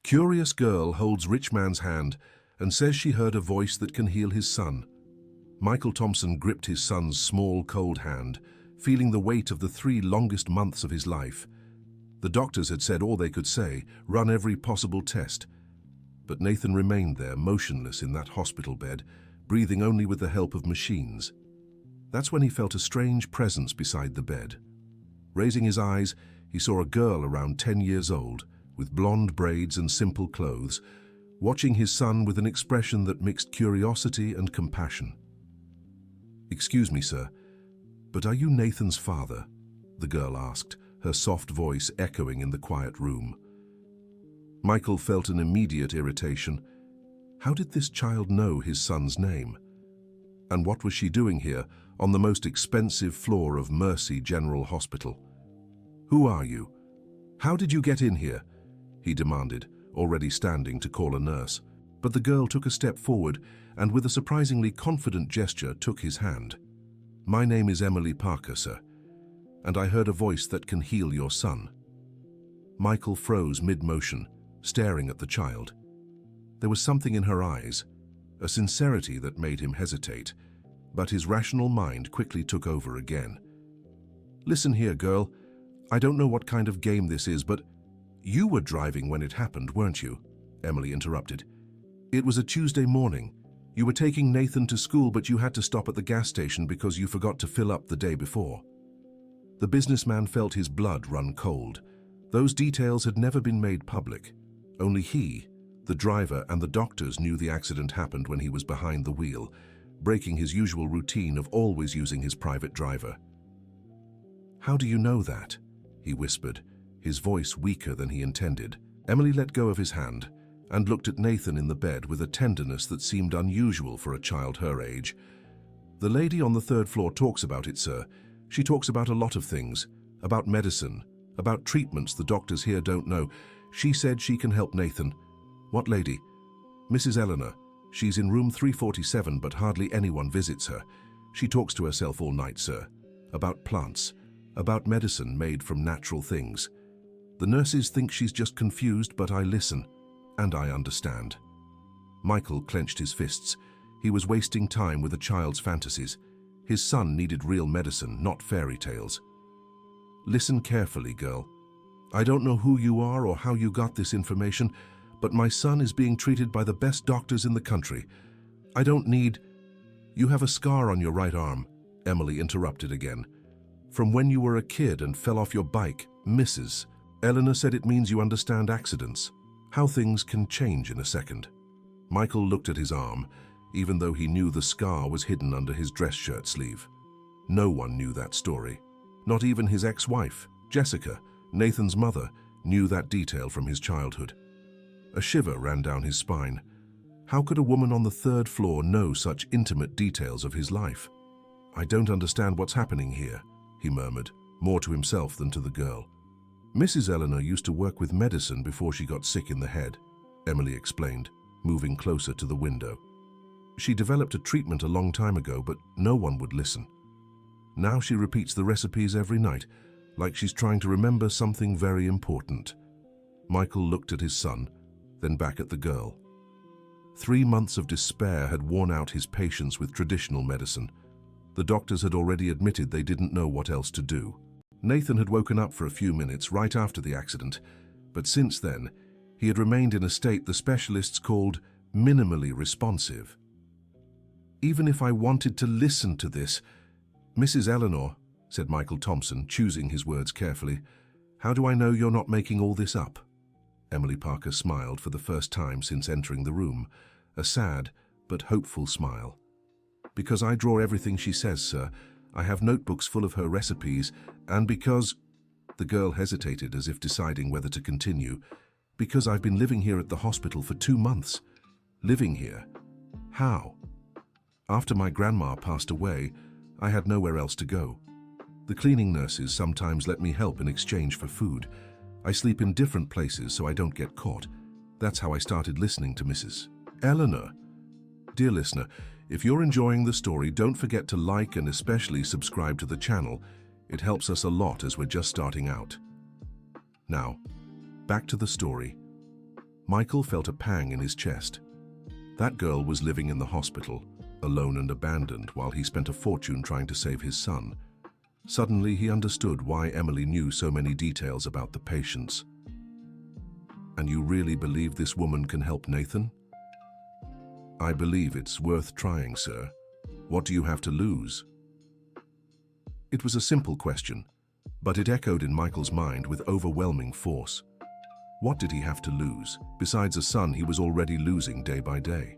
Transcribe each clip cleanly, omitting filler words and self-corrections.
Curious girl holds rich man's hand and says she heard a voice that can heal his son. Michael Thompson gripped his son's small, cold hand, feeling the weight of the 3 longest months of his life. The doctors had said all they could say, run every possible test. But Nathan remained there, motionless in that hospital bed, breathing only with the help of machines. That's when he felt a strange presence beside the bed. Raising his eyes, he saw a girl around 10 years old, with blonde braids and simple clothes, watching his son with an expression that mixed curiosity and compassion. "Excuse me, sir, but are you Nathan's father?" the girl asked, her soft voice echoing in the quiet room. Michael felt an immediate irritation. How did this child know his son's name? And what was she doing here, on the most expensive floor of Mercy General Hospital? "Who are you? How did you get in here?" he demanded, already standing to call a nurse. But the girl took a step forward and with a surprisingly confident gesture took his hand. "My name is Emily Parker, sir, and I heard a voice that can heal your son." Michael froze mid-motion, staring at the child. There was something in her eyes, a sincerity that made him hesitate, but his rational mind quickly took over again. "Listen here, girl. I don't know what kind of game this is, but you were driving when it happened, weren't you?" Emily interrupted. "It was a Tuesday morning. You were taking Nathan to school, but you had to stop at the gas station because you forgot to fill up the day before." The businessman felt his blood run cold. Those details had never been made public. Only he, the driver, and the doctors knew the accident happened when he was behind the wheel, breaking his usual routine of always using his private driver. "How do you know that?" he whispered, his voice weaker than he intended. Emily let go of his hand and looked at Nathan in the bed with a tenderness that seemed unusual for a child her age. "The lady on the 3rd floor talks about it, sir. She talks about a lot of things, about medicine, about treatments the doctors here don't know. She said she can help Nathan." "What lady?" "Mrs. Eleanor. She's in room 347, but hardly anyone visits her. She talks to herself all night, sir. About plants, about medicine made from natural things. The nurses think she's just confused, but I listen, and I understand." Michael clenched his fists. He was wasting time with a child's fantasies. His son needed real medicine, not fairy tales. "Listen carefully, girl. I don't know who you are or how you got this information, but my son is being treated by the best doctors in the country. I don't need—" "You have a scar on your right arm," Emily interrupted again. "From when you were a kid and fell off your bike, Mrs. Eleanor said it means you understand accidents, how things can change in a second." Michael looked at his arm, even though he knew the scar was hidden under his dress shirt sleeve. No one knew that story. Not even his ex-wife, Jessica, Nathan's mother, knew that detail from his childhood. A shiver ran down his spine. How could a woman on the 3rd floor know such intimate details of his life? "I don't understand what's happening here," he murmured, more to himself than to the girl. "Mrs. Eleanor used to work with medicine before she got sick in the head," Emily explained, moving closer to the window. "She developed a treatment a long time ago, but no one would listen. Now she repeats the recipes every night, like she's trying to remember something very important." Michael looked at his son, then back at the girl. 3 months of despair had worn out his patience with traditional medicine. The doctors had already admitted they didn't know what else to do. Nathan had woken up for a few minutes right after the accident, but since then, he had remained in a state the specialists called minimally responsive. "Even if I wanted to listen to this, Mrs. Eleanor," said Michael Thompson, choosing his words carefully, "how do I know you're not making all this up?" Emily Parker smiled for the first time since entering the room, a sad but hopeful smile. "Because I draw everything she says, sir. I have notebooks full of her recipes, and because—" The girl hesitated as if deciding whether to continue. "Because I've been living here at the hospital for 2 months. Living here? How? After my grandma passed away, I had nowhere else to go. The cleaning nurses sometimes let me help in exchange for food. I sleep in different places so I don't get caught. That's how I started listening to Mrs. Eleanor." Dear listener, if you're enjoying the story, don't forget to like and especially subscribe to the channel. It helps us a lot as we're just starting out. Now, back to the story. Michael felt a pang in his chest. That girl was living in the hospital, alone and abandoned, while he spent a fortune trying to save his son. Suddenly, he understood why Emily knew so many details about the patients. "And you really believe this woman can help Nathan?" "I believe it's worth trying, sir. What do you have to lose?" It was a simple question, but it echoed in Michael's mind with overwhelming force. What did he have to lose, besides a son he was already losing day by day?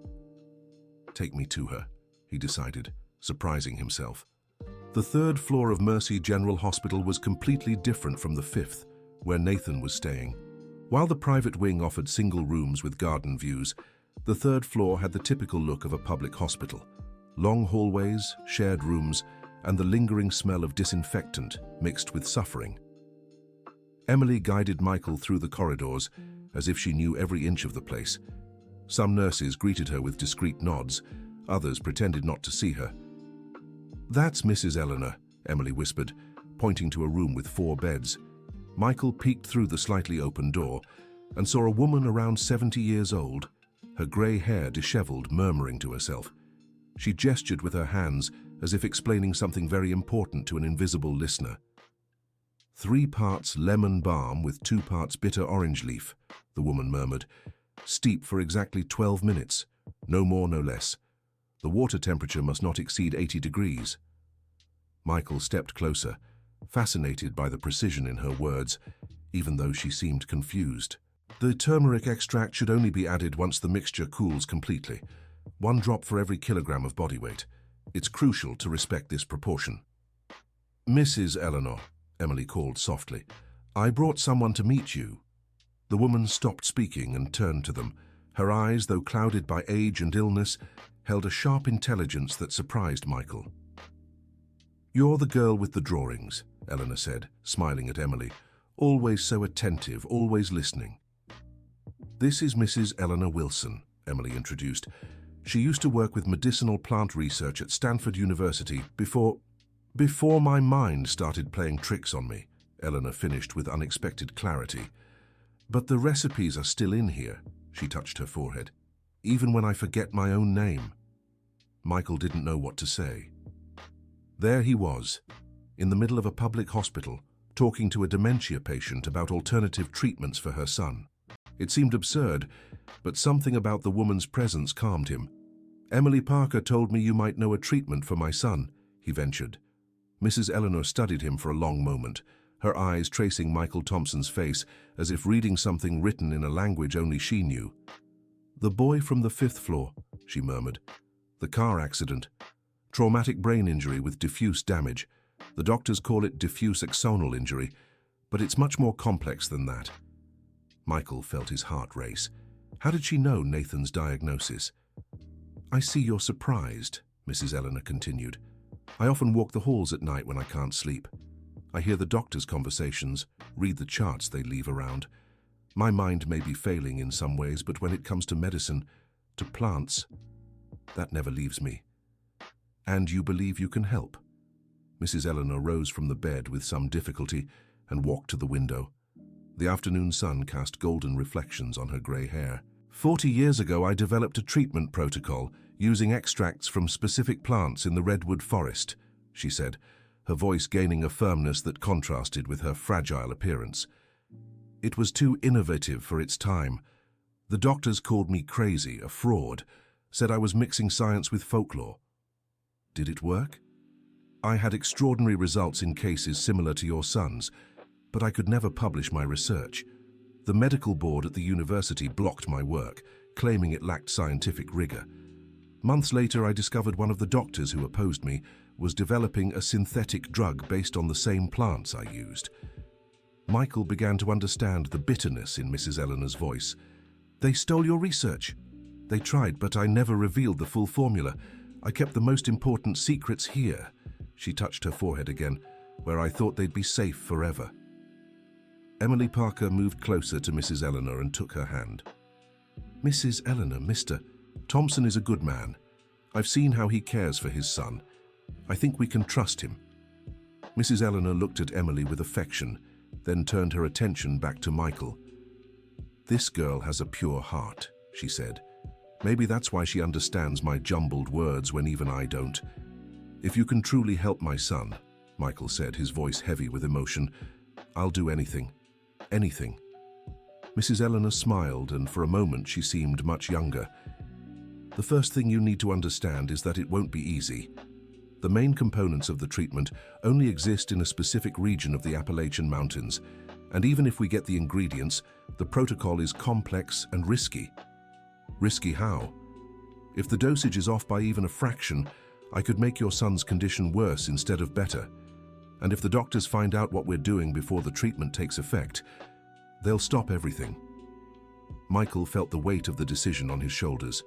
"Take me to her," he decided, surprising himself. The third floor of Mercy General Hospital was completely different from the fifth, where Nathan was staying. While the private wing offered single rooms with garden views, the third floor had the typical look of a public hospital. Long hallways, shared rooms, and the lingering smell of disinfectant mixed with suffering. Emily guided Michael through the corridors as if she knew every inch of the place. Some nurses greeted her with discreet nods, others pretended not to see her. "That's Mrs. Eleanor," Emily whispered, pointing to a room with 4 beds. Michael peeked through the slightly open door and saw a woman around 70 years old, her grey hair disheveled, murmuring to herself. She gestured with her hands as if explaining something very important to an invisible listener. 3 parts lemon balm with 2 parts bitter orange leaf, the woman murmured. "Steep for exactly 12 minutes, no more, no less. The water temperature must not exceed 80 degrees. Michael stepped closer, fascinated by the precision in her words, even though she seemed confused. "The turmeric extract should only be added once the mixture cools completely. 1 drop for every kilogram of body weight. It's crucial to respect this proportion." "Mrs. Eleanor," Emily called softly, "I brought someone to meet you." The woman stopped speaking and turned to them. Her eyes, though clouded by age and illness, held a sharp intelligence that surprised Michael. "You're the girl with the drawings," Eleanor said, smiling at Emily. "Always so attentive, always listening." "This is Mrs. Eleanor Wilson," Emily introduced. "She used to work with medicinal plant research at Stanford University before my mind started playing tricks on me," Eleanor finished with unexpected clarity. "But the recipes are still in here," she touched her forehead, "even when I forget my own name." Michael didn't know what to say. There he was, in the middle of a public hospital, talking to a dementia patient about alternative treatments for her son. It seemed absurd, but something about the woman's presence calmed him. "Emily Parker told me you might know a treatment for my son," he ventured. Mrs. Eleanor studied him for a long moment, her eyes tracing Michael Thompson's face as if reading something written in a language only she knew. "The boy from the 5th floor," she murmured. "The car accident. Traumatic brain injury with diffuse damage. The doctors call it diffuse axonal injury, but it's much more complex than that." Michael felt his heart race. How did she know Nathan's diagnosis? "I see you're surprised," Mrs. Eleanor continued. "I often walk the halls at night when I can't sleep. I hear the doctors' conversations, read the charts they leave around. My mind may be failing in some ways, but when it comes to medicine, to plants, that never leaves me." "And you believe you can help?" Mrs. Eleanor rose from the bed with some difficulty and walked to the window. The afternoon sun cast golden reflections on her grey hair. 40 years ago, I developed a treatment protocol using extracts from specific plants in the redwood forest," she said, her voice gaining a firmness that contrasted with her fragile appearance. "It was too innovative for its time. The doctors called me crazy, a fraud, said I was mixing science with folklore. Did it work? I had extraordinary results in cases similar to your son's, but I could never publish my research. The medical board at the university blocked my work, claiming it lacked scientific rigor. Months later, I discovered one of the doctors who opposed me was developing a synthetic drug based on the same plants I used." Michael began to understand the bitterness in Mrs. Eleanor's voice. "They stole your research. They tried, but I never revealed the full formula. I kept the most important secrets here." She touched her forehead again, "where I thought they'd be safe forever." Emily Parker moved closer to Mrs. Eleanor and took her hand. "Mrs. Eleanor, Mr. Thompson is a good man. I've seen how he cares for his son. I think we can trust him." Mrs. Eleanor looked at Emily with affection, then turned her attention back to Michael. "This girl has a pure heart," she said. "Maybe that's why she understands my jumbled words when even I don't. If you can truly help my son," Michael said, his voice heavy with emotion, "I'll do anything. Anything." Mrs. Eleanor smiled, and for a moment she seemed much younger. "The first thing you need to understand is that it won't be easy. The main components of the treatment only exist in a specific region of the Appalachian Mountains, and even if we get the ingredients, the protocol is complex and risky." "Risky how?" "If the dosage is off by even a fraction, I could make your son's condition worse instead of better. And if the doctors find out what we're doing before the treatment takes effect, they'll stop everything." Michael felt the weight of the decision on his shoulders.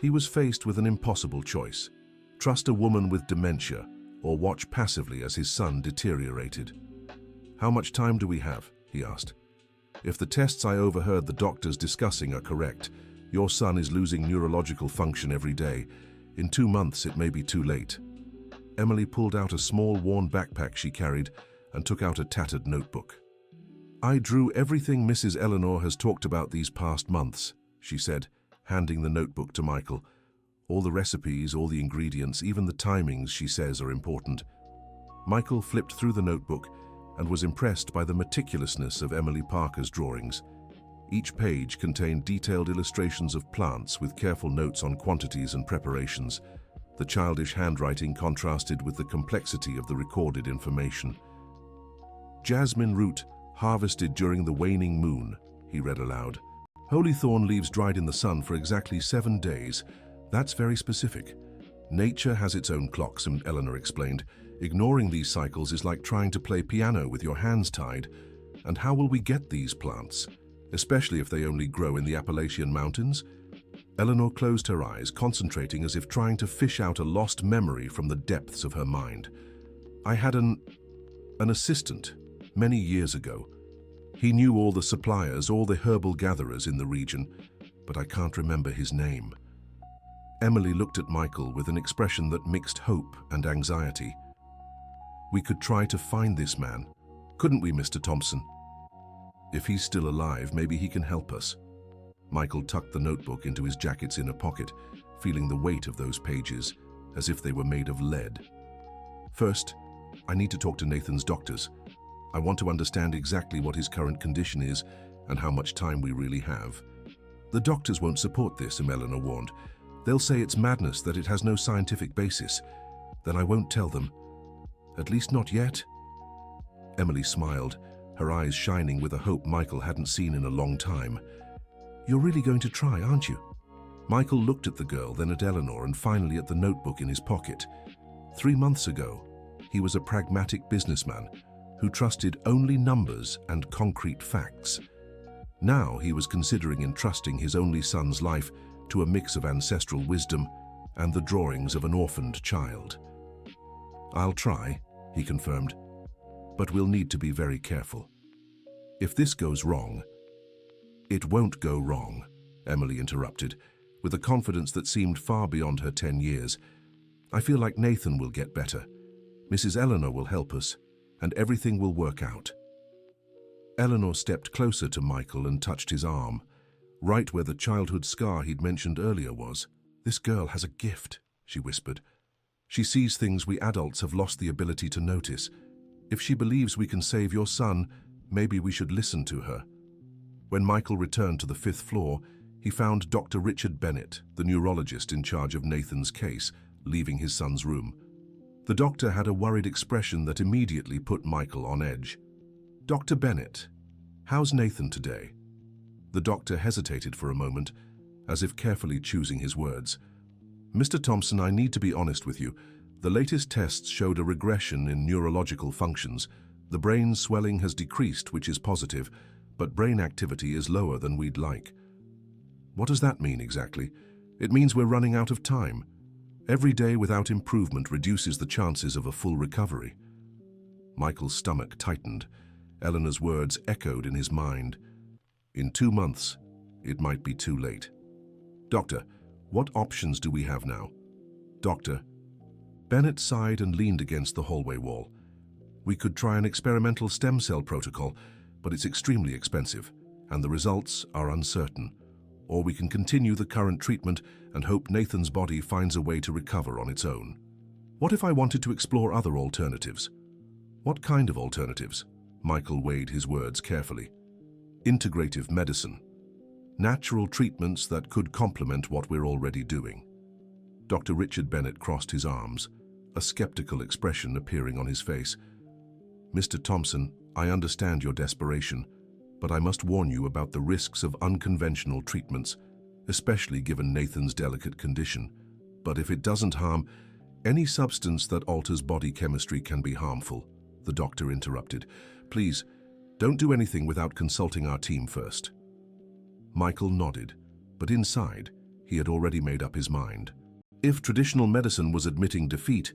He was faced with an impossible choice: trust a woman with dementia or watch passively as his son deteriorated. "How much time do we have?" he asked. "If the tests I overheard the doctors discussing are correct, your son is losing neurological function every day. In 2 months, it may be too late." Emily pulled out a small, worn backpack she carried and took out a tattered notebook. "I drew everything Mrs. Eleanor has talked about these past months," she said, handing the notebook to Michael. "All the recipes, all the ingredients, even the timings she says are important." Michael flipped through the notebook and was impressed by the meticulousness of Emily Parker's drawings. Each page contained detailed illustrations of plants with careful notes on quantities and preparations. The childish handwriting contrasted with the complexity of the recorded information. "Jasmine root, harvested during the waning moon," he read aloud. "Holy thorn leaves dried in the sun for exactly 7 days. That's very specific." "Nature has its own clocks," Eleanor explained. "Ignoring these cycles is like trying to play piano with your hands tied. And how will we get these plants, especially if they only grow in the Appalachian Mountains?" Eleanor closed her eyes, concentrating as if trying to fish out a lost memory from the depths of her mind. "I had an assistant many years ago. He knew all the suppliers, all the herbal gatherers in the region, but I can't remember his name." Emily looked at Michael with an expression that mixed hope and anxiety. "We could try to find this man, couldn't we, Mr. Thompson? If he's still alive, maybe he can help us." Michael tucked the notebook into his jacket's inner pocket, feeling the weight of those pages, as if they were made of lead. "First, I need to talk to Nathan's doctors. I want to understand exactly what his current condition is and how much time we really have." "The doctors won't support this," Eleanor warned. "They'll say it's madness, that it has no scientific basis. Then I won't tell them. At least not yet." Emily smiled, her eyes shining with a hope Michael hadn't seen in a long time. "You're really going to try, aren't you?" Michael looked at the girl, then at Eleanor, and finally at the notebook in his pocket. 3 months ago, he was a pragmatic businessman who trusted only numbers and concrete facts. Now he was considering entrusting his only son's life to a mix of ancestral wisdom and the drawings of an orphaned child. "I'll try," he confirmed, "but we'll need to be very careful. If this goes wrong—" "It won't go wrong," Emily interrupted, with a confidence that seemed far beyond her 10 years. "I feel like Nathan will get better. Mrs. Eleanor will help us, and everything will work out." Eleanor stepped closer to Michael and touched his arm, right where the childhood scar he'd mentioned earlier was. "This girl has a gift," she whispered. "She sees things we adults have lost the ability to notice. If she believes we can save your son, maybe we should listen to her." When Michael returned to the 5th floor, he found Dr. Richard Bennett, the neurologist in charge of Nathan's case, leaving his son's room. The doctor had a worried expression that immediately put Michael on edge. "Dr. Bennett, how's Nathan today?" The doctor hesitated for a moment, as if carefully choosing his words. "Mr. Thompson, I need to be honest with you. The latest tests showed a regression in neurological functions. The brain swelling has decreased, which is positive, but brain activity is lower than we'd like." "What does that mean exactly?" "It means we're running out of time. Every day without improvement reduces the chances of a full recovery." Michael's stomach tightened. Eleanor's words echoed in his mind. "In 2 months, it might be too late." "Doctor, what options do we have now?" "Doctor." Bennett sighed and leaned against the hallway wall. "We could try an experimental stem cell protocol, but it's extremely expensive, and the results are uncertain. Or we can continue the current treatment and hope Nathan's body finds a way to recover on its own. What if I wanted to explore other alternatives? What kind of alternatives? Michael weighed his words carefully. Integrative medicine. Natural treatments that could complement what we're already doing. Dr. Richard Bennett crossed his arms, a skeptical expression appearing on his face. Mr. Thompson, I understand your desperation, but I must warn you about the risks of unconventional treatments, especially given Nathan's delicate condition. But if it doesn't harm, any substance that alters body chemistry can be harmful, the doctor interrupted. Please, don't do anything without consulting our team first. Michael nodded, but inside, he had already made up his mind. If traditional medicine was admitting defeat,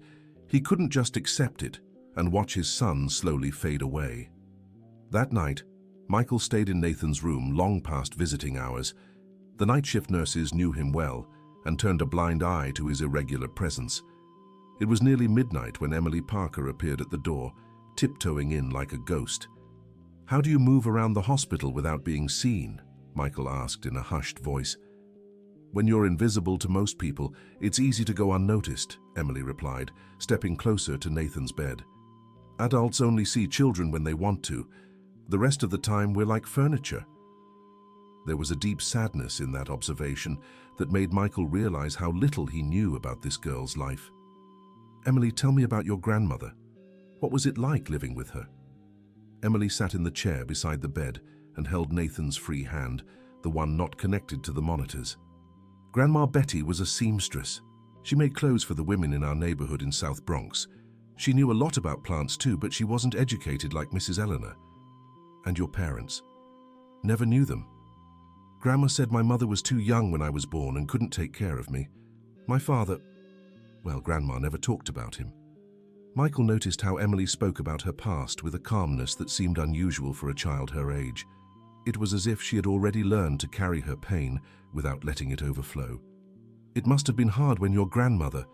he couldn't just accept it and watch his son slowly fade away. That night, Michael stayed in Nathan's room long past visiting hours. The night shift nurses knew him well and turned a blind eye to his irregular presence. It was nearly midnight when Emily Parker appeared at the door, tiptoeing in like a ghost. How do you move around the hospital without being seen? Michael asked in a hushed voice. When you're invisible to most people, it's easy to go unnoticed, Emily replied, stepping closer to Nathan's bed. Adults only see children when they want to. The rest of the time, we're like furniture. There was a deep sadness in that observation that made Michael realize how little he knew about this girl's life. Emily, tell me about your grandmother. What was it like living with her? Emily sat in the chair beside the bed and held Nathan's free hand, the one not connected to the monitors. Grandma Betty was a seamstress. She made clothes for the women in our neighborhood in South Bronx. She knew a lot about plants too, but she wasn't educated like Mrs. Eleanor. And your parents? Never knew them. Grandma said my mother was too young when I was born and couldn't take care of me. My father, well, Grandma never talked about him. Michael noticed how Emily spoke about her past with a calmness that seemed unusual for a child her age. It was as if she had already learned to carry her pain without letting it overflow. It must have been hard when your grandmother...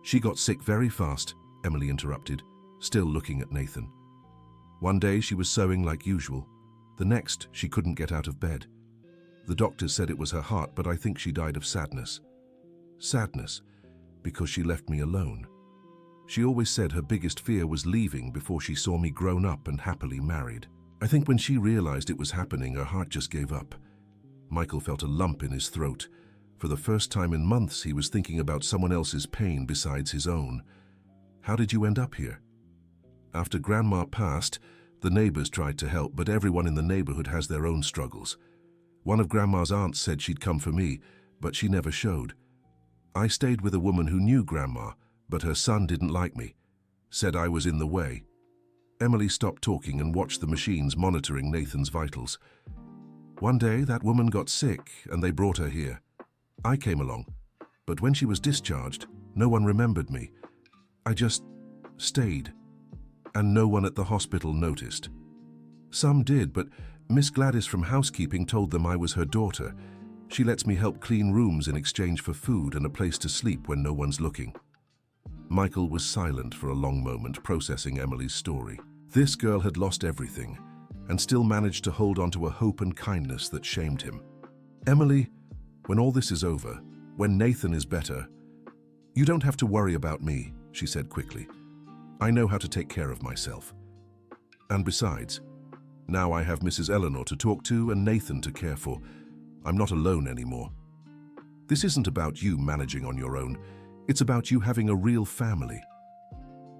She got sick very fast, Emily interrupted, still looking at Nathan. One day she was sewing like usual. The next, she couldn't get out of bed. The doctors said it was her heart, but I think she died of sadness. Sadness, because she left me alone. She always said her biggest fear was leaving before she saw me grown up and happily married. I think when she realized it was happening, her heart just gave up. Michael felt a lump in his throat. For the first time in months, he was thinking about someone else's pain besides his own. How did you end up here? After Grandma passed, the neighbors tried to help, but everyone in the neighborhood has their own struggles. One of Grandma's aunts said she'd come for me, but she never showed. I stayed with a woman who knew Grandma, but her son didn't like me, said I was in the way. Emily stopped talking and watched the machines monitoring Nathan's vitals. One day, that woman got sick and they brought her here. I came along, but when she was discharged, no one remembered me. I just stayed, and no one at the hospital noticed. Some did, but Miss Gladys from housekeeping told them I was her daughter. She lets me help clean rooms in exchange for food and a place to sleep when no one's looking. Michael was silent for a long moment, processing Emily's story. This girl had lost everything, and still managed to hold on to a hope and kindness that shamed him. Emily, when all this is over, when Nathan is better, you don't have to worry about me, she said quickly. I know how to take care of myself. And besides, now I have Mrs. Eleanor to talk to and Nathan to care for. I'm not alone anymore. This isn't about you managing on your own. It's about you having a real family.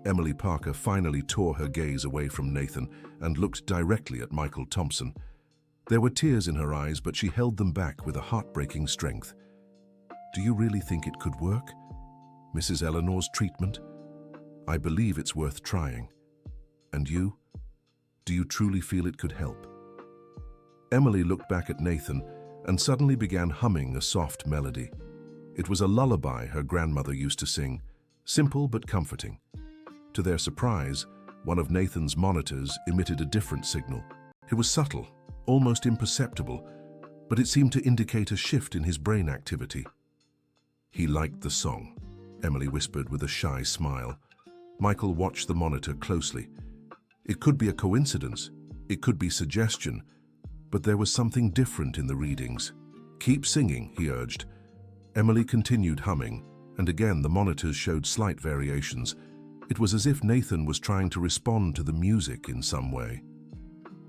Emily Parker finally tore her gaze away from Nathan and looked directly at Michael Thompson. There were tears in her eyes, but she held them back with a heartbreaking strength. Do you really think it could work? Mrs. Eleanor's treatment? I believe it's worth trying. And you? Do you truly feel it could help? Emily looked back at Nathan and suddenly began humming a soft melody. It was a lullaby her grandmother used to sing, simple but comforting. To their surprise, one of Nathan's monitors emitted a different signal. It was subtle, almost imperceptible, but it seemed to indicate a shift in his brain activity. He liked the song, Emily whispered with a shy smile. Michael watched the monitor closely. It could be a coincidence, it could be suggestion, but there was something different in the readings. "Keep singing," he urged. Emily continued humming, and again the monitors showed slight variations. It was as if Nathan was trying to respond to the music in some way.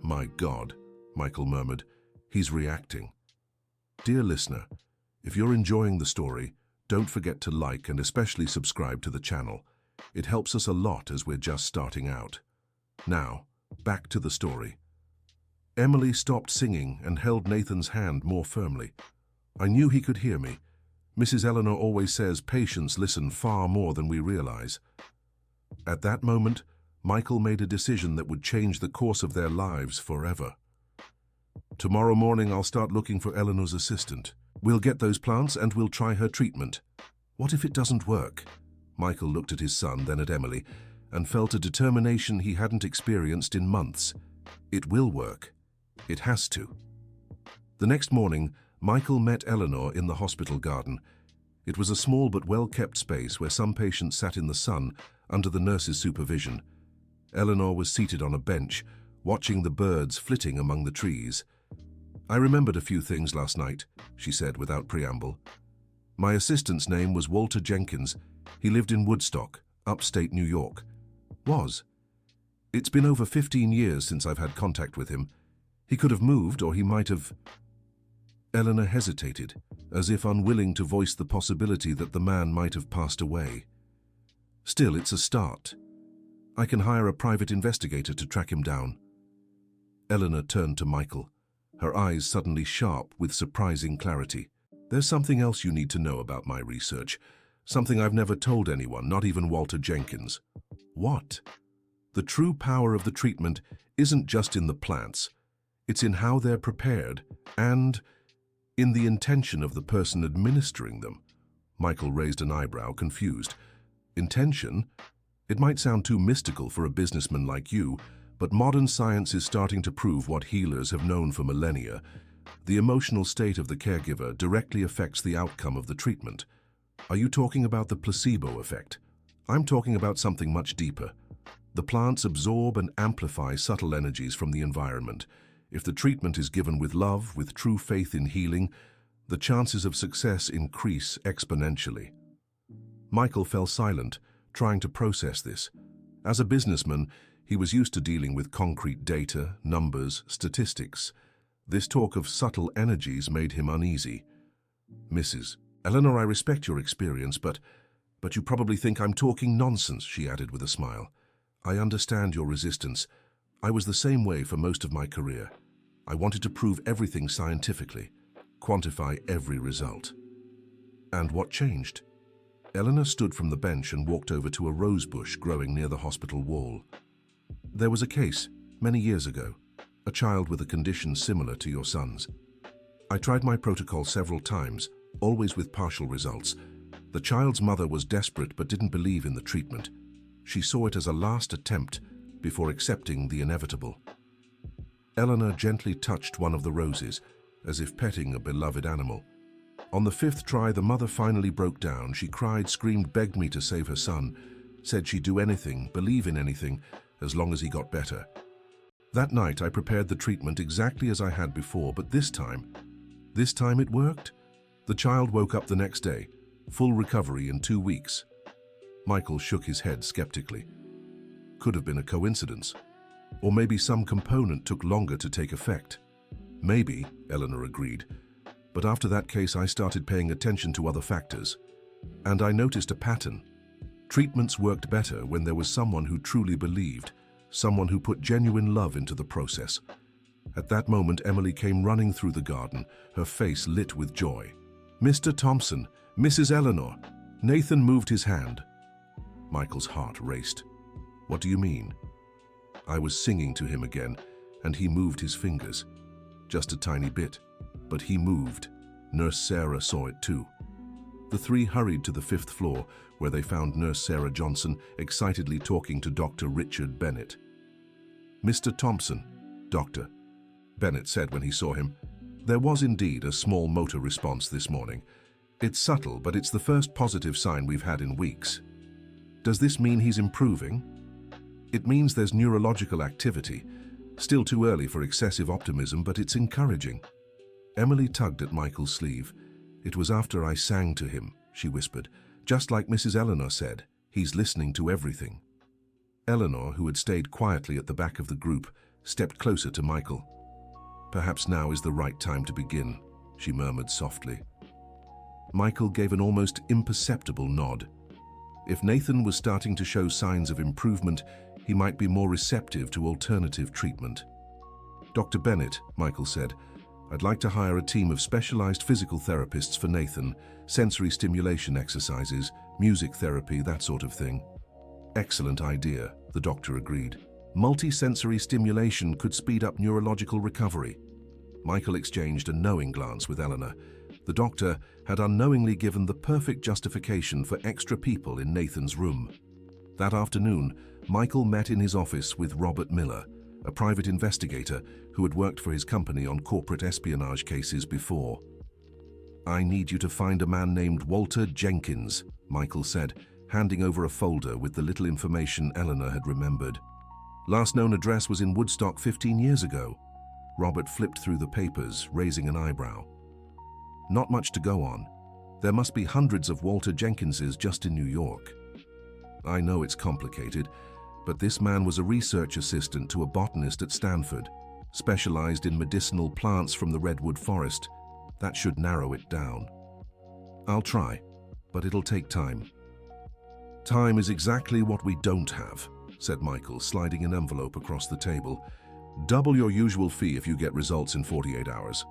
"My God," Michael murmured, "he's reacting." Dear listener, if you're enjoying the story, don't forget to like and especially subscribe to the channel. It helps us a lot as we're just starting out. Now, back to the story. Emily stopped singing and held Nathan's hand more firmly. "I knew he could hear me. Mrs. Eleanor always says patients listen far more than we realize." At that moment, Michael made a decision that would change the course of their lives forever. "Tomorrow morning I'll start looking for Eleanor's assistant. We'll get those plants and we'll try her treatment." "What if it doesn't work?" Michael looked at his son, then at Emily, and felt a determination he hadn't experienced in months. It will work. It has to. The next morning, Michael met Eleanor in the hospital garden. It was a small but well-kept space where some patients sat in the sun under the nurse's supervision. Eleanor was seated on a bench, watching the birds flitting among the trees. "I remembered a few things last night," she said without preamble. "My assistant's name was Walter Jenkins. He lived in Woodstock, upstate New York." "Was? It's been over 15 years since I've had contact with him. He could have moved, or he might have—" Eleanor hesitated, as if unwilling to voice the possibility that the man might have passed away. "Still, it's a start. I can hire a private investigator to track him down." Eleanor turned to Michael, her eyes suddenly sharp with surprising clarity. "There's something else you need to know about my research. Something I've never told anyone, not even Walter Jenkins." "What?" "The true power of the treatment isn't just in the plants. It's in how they're prepared and in the intention of the person administering them." Michael raised an eyebrow, confused. "Intention? It might sound too mystical for a businessman like you, but modern science is starting to prove what healers have known for millennia. The emotional state of the caregiver directly affects the outcome of the treatment. Are you talking about the placebo effect? I'm talking about something much deeper. The plants absorb and amplify subtle energies from the environment. If the treatment is given with love, with true faith in healing, the chances of success increase exponentially." Michael fell silent, trying to process this. As a businessman, he was used to dealing with concrete data, numbers, statistics. This talk of subtle energies made him uneasy. "Mrs. Eleanor, I respect your experience, but you probably think I'm talking nonsense," she added with a smile. "I understand your resistance. I was the same way for most of my career. I wanted to prove everything scientifically, quantify every result." "And what changed?" Eleanor stood from the bench and walked over to a rose bush growing near the hospital wall. "There was a case, many years ago, a child with a condition similar to your son's. I tried my protocol several times, always with partial results. The child's mother was desperate but didn't believe in the treatment. She saw it as a last attempt before accepting the inevitable." Eleanor gently touched one of the roses, as if petting a beloved animal. "On the 5th try, the mother finally broke down. She cried, screamed, begged me to save her son, said she'd do anything, believe in anything, as long as he got better. That night I prepared the treatment exactly as I had before, but this time it worked. The child woke up the next day, full recovery in 2 weeks." Michael shook his head skeptically. "Could have been a coincidence. Or maybe some component took longer to take effect." "Maybe," Eleanor agreed. "But after that case I started paying attention to other factors. And I noticed a pattern. Treatments worked better when there was someone who truly believed, someone who put genuine love into the process." At that moment, Emily came running through the garden, her face lit with joy. "Mr. Thompson, Mrs. Eleanor." Nathan moved his hand. Michael's heart raced. "What do you mean?" I was singing to him again, and he moved his fingers. Just a tiny bit, but he moved. Nurse Sarah saw it too. The three hurried to the 5th floor, where they found Nurse Sarah Johnson excitedly talking to Dr. Richard Bennett. "Mr. Thompson, Doctor," Bennett said when he saw him, "there was indeed a small motor response this morning. It's subtle, but it's the first positive sign we've had in weeks." "Does this mean he's improving?" "It means there's neurological activity. Still too early for excessive optimism, but it's encouraging. Emily tugged at Michael's sleeve. "It was after I sang to him," she whispered. "Just like Mrs. Eleanor said, he's listening to everything." Eleanor, who had stayed quietly at the back of the group, stepped closer to Michael. "Perhaps now is the right time to begin," she murmured softly. Michael gave an almost imperceptible nod. If Nathan was starting to show signs of improvement, he might be more receptive to alternative treatment. "Dr. Bennett," Michael said, "I'd like to hire a team of specialized physical therapists for Nathan, sensory stimulation exercises, music therapy, that sort of thing." "Excellent idea," the doctor agreed. "Multisensory stimulation could speed up neurological recovery." Michael exchanged a knowing glance with Eleanor. The doctor had unknowingly given the perfect justification for extra people in Nathan's room. That afternoon, Michael met in his office with Robert Miller, a private investigator who had worked for his company on corporate espionage cases before. "I need you to find a man named Walter Jenkins," Michael said, handing over a folder with the little information Eleanor had remembered. "Last known address was in Woodstock 15 years ago." Robert flipped through the papers, raising an eyebrow. "Not much to go on. There must be hundreds of Walter Jenkinses just in New York." "I know it's complicated, but this man was a research assistant to a botanist at Stanford, specialized in medicinal plants from the redwood forest. That should narrow it down." "I'll try, but it'll take time." "Time is exactly what we don't have," said Michael, sliding an envelope across the table. "Double your usual fee if you get results in 48 hours.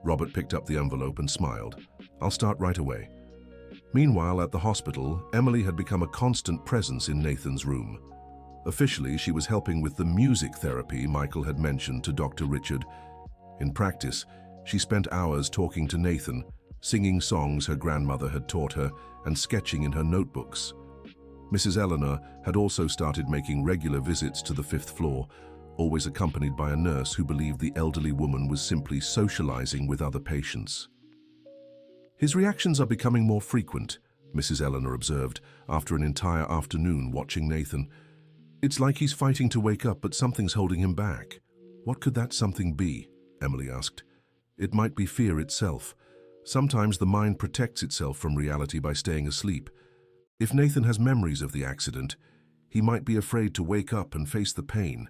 Robert picked up the envelope and smiled. "I'll start right away." Meanwhile, at the hospital, Emily had become a constant presence in Nathan's room. Officially, she was helping with the music therapy Michael had mentioned to Dr. Richard. In practice, she spent hours talking to Nathan, singing songs her grandmother had taught her and sketching in her notebooks. Mrs. Eleanor had also started making regular visits to the 5th floor, always accompanied by a nurse who believed the elderly woman was simply socializing with other patients. "His reactions are becoming more frequent," Mrs. Eleanor observed after an entire afternoon watching Nathan. "It's like he's fighting to wake up, but something's holding him back." "What could that something be?" Emily asked. "It might be fear itself. Sometimes the mind protects itself from reality by staying asleep. If Nathan has memories of the accident, he might be afraid to wake up and face the pain."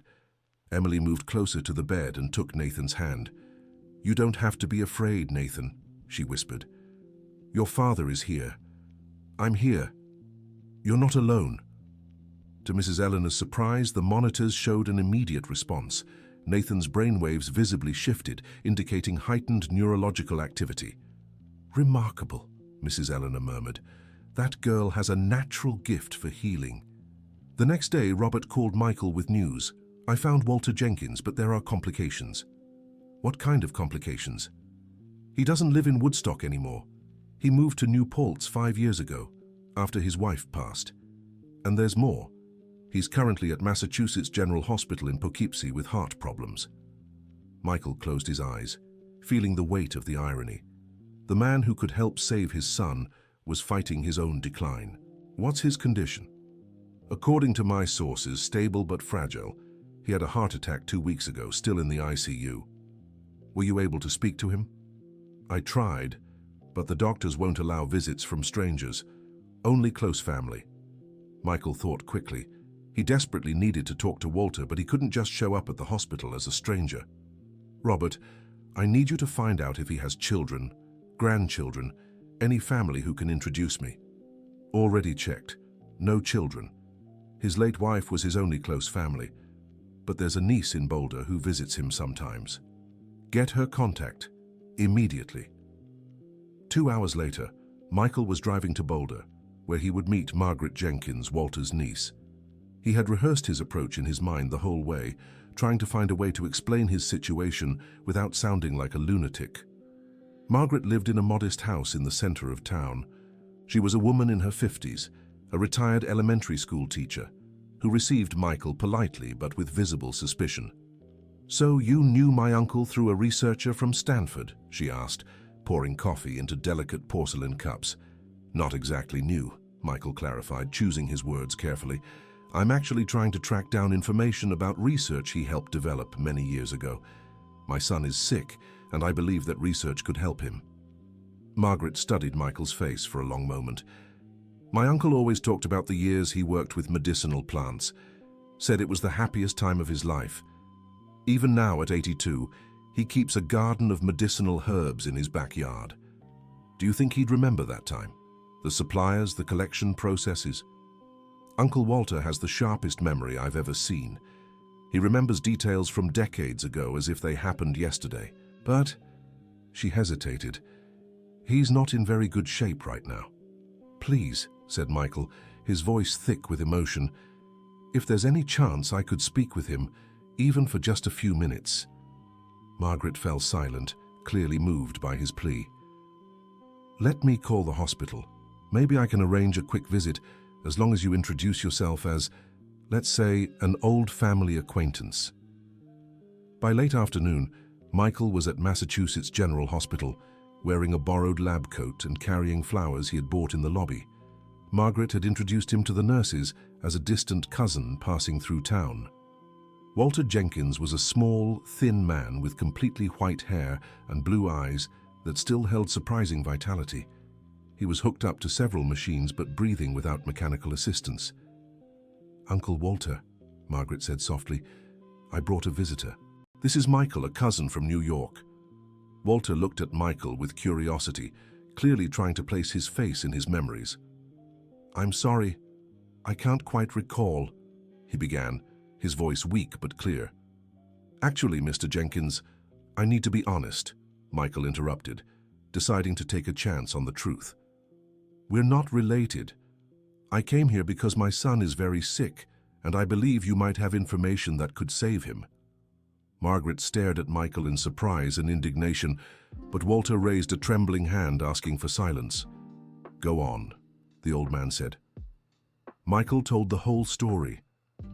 Emily moved closer to the bed and took Nathan's hand. "You don't have to be afraid, Nathan," she whispered. "Your father is here. I'm here. You're not alone." To Mrs. Eleanor's surprise, the monitors showed an immediate response. Nathan's brainwaves visibly shifted, indicating heightened neurological activity. "Remarkable," Mrs. Eleanor murmured. "That girl has a natural gift for healing." The next day, Robert called Michael with news. "I found Walter Jenkins, but there are complications." "What kind of complications?" "He doesn't live in Woodstock anymore. He moved to New Paltz 5 years ago, after his wife passed. And there's more. He's currently at Massachusetts General Hospital in Poughkeepsie with heart problems." Michael closed his eyes, feeling the weight of the irony. The man who could help save his son was fighting his own decline. "What's his condition?" "According to my sources, stable but fragile. He had a heart attack 2 weeks ago, still in the ICU." "Were you able to speak to him?" "I tried, but the doctors won't allow visits from strangers. Only close family." Michael thought quickly. He desperately needed to talk to Walter, but he couldn't just show up at the hospital as a stranger. "Robert, I need you to find out if he has children, grandchildren, any family who can introduce me." "Already checked. No children. His late wife was his only close family. But there's a niece in Boulder who visits him sometimes. Get her contact, immediately." 2 hours later, Michael was driving to Boulder, where he would meet Margaret Jenkins, Walter's niece. He had rehearsed his approach in his mind the whole way, trying to find a way to explain his situation without sounding like a lunatic. Margaret lived in a modest house in the center of town. She was a woman in her 50s, a retired elementary school teacher, who received Michael politely but with visible suspicion. "So you knew my uncle through a researcher from Stanford?" she asked, pouring coffee into delicate porcelain cups. "Not exactly new," Michael clarified, choosing his words carefully. I'm actually trying to track down information about research he helped develop many years ago. My son is sick, and I believe that research could help him." Margaret studied Michael's face for a long moment. "My uncle always talked about the years he worked with medicinal plants, said it was the happiest time of his life. Even now, at 82, he keeps a garden of medicinal herbs in his backyard. Do you think he'd remember that time? The suppliers, the collection processes?" "Uncle Walter has the sharpest memory I've ever seen. He remembers details from decades ago as if they happened yesterday. But," she hesitated, "he's not in very good shape right now." "Please," said Michael, his voice thick with emotion, "if there's any chance I could speak with him, even for just a few minutes." Margaret fell silent, clearly moved by his plea. "Let me call the hospital. Maybe I can arrange a quick visit, as long as you introduce yourself as, let's say, an old family acquaintance." By late afternoon, Michael was at Massachusetts General Hospital, wearing a borrowed lab coat and carrying flowers he had bought in the lobby. Margaret had introduced him to the nurses as a distant cousin passing through town. Walter Jenkins was a small, thin man with completely white hair and blue eyes that still held surprising vitality. He was hooked up to several machines but breathing without mechanical assistance. "Uncle Walter," Margaret said softly, "I brought a visitor. This is Michael, a cousin from New York." Walter looked at Michael with curiosity, clearly trying to place his face in his memories. "I'm sorry, I can't quite recall," he began, his voice weak but clear. "Actually, Mr. Jenkins, I need to be honest," Michael interrupted, deciding to take a chance on the truth. "We're not related. I came here because my son is very sick, and I believe you might have information that could save him." Margaret stared at Michael in surprise and indignation, but Walter raised a trembling hand asking for silence. "Go on," the old man said. Michael told the whole story.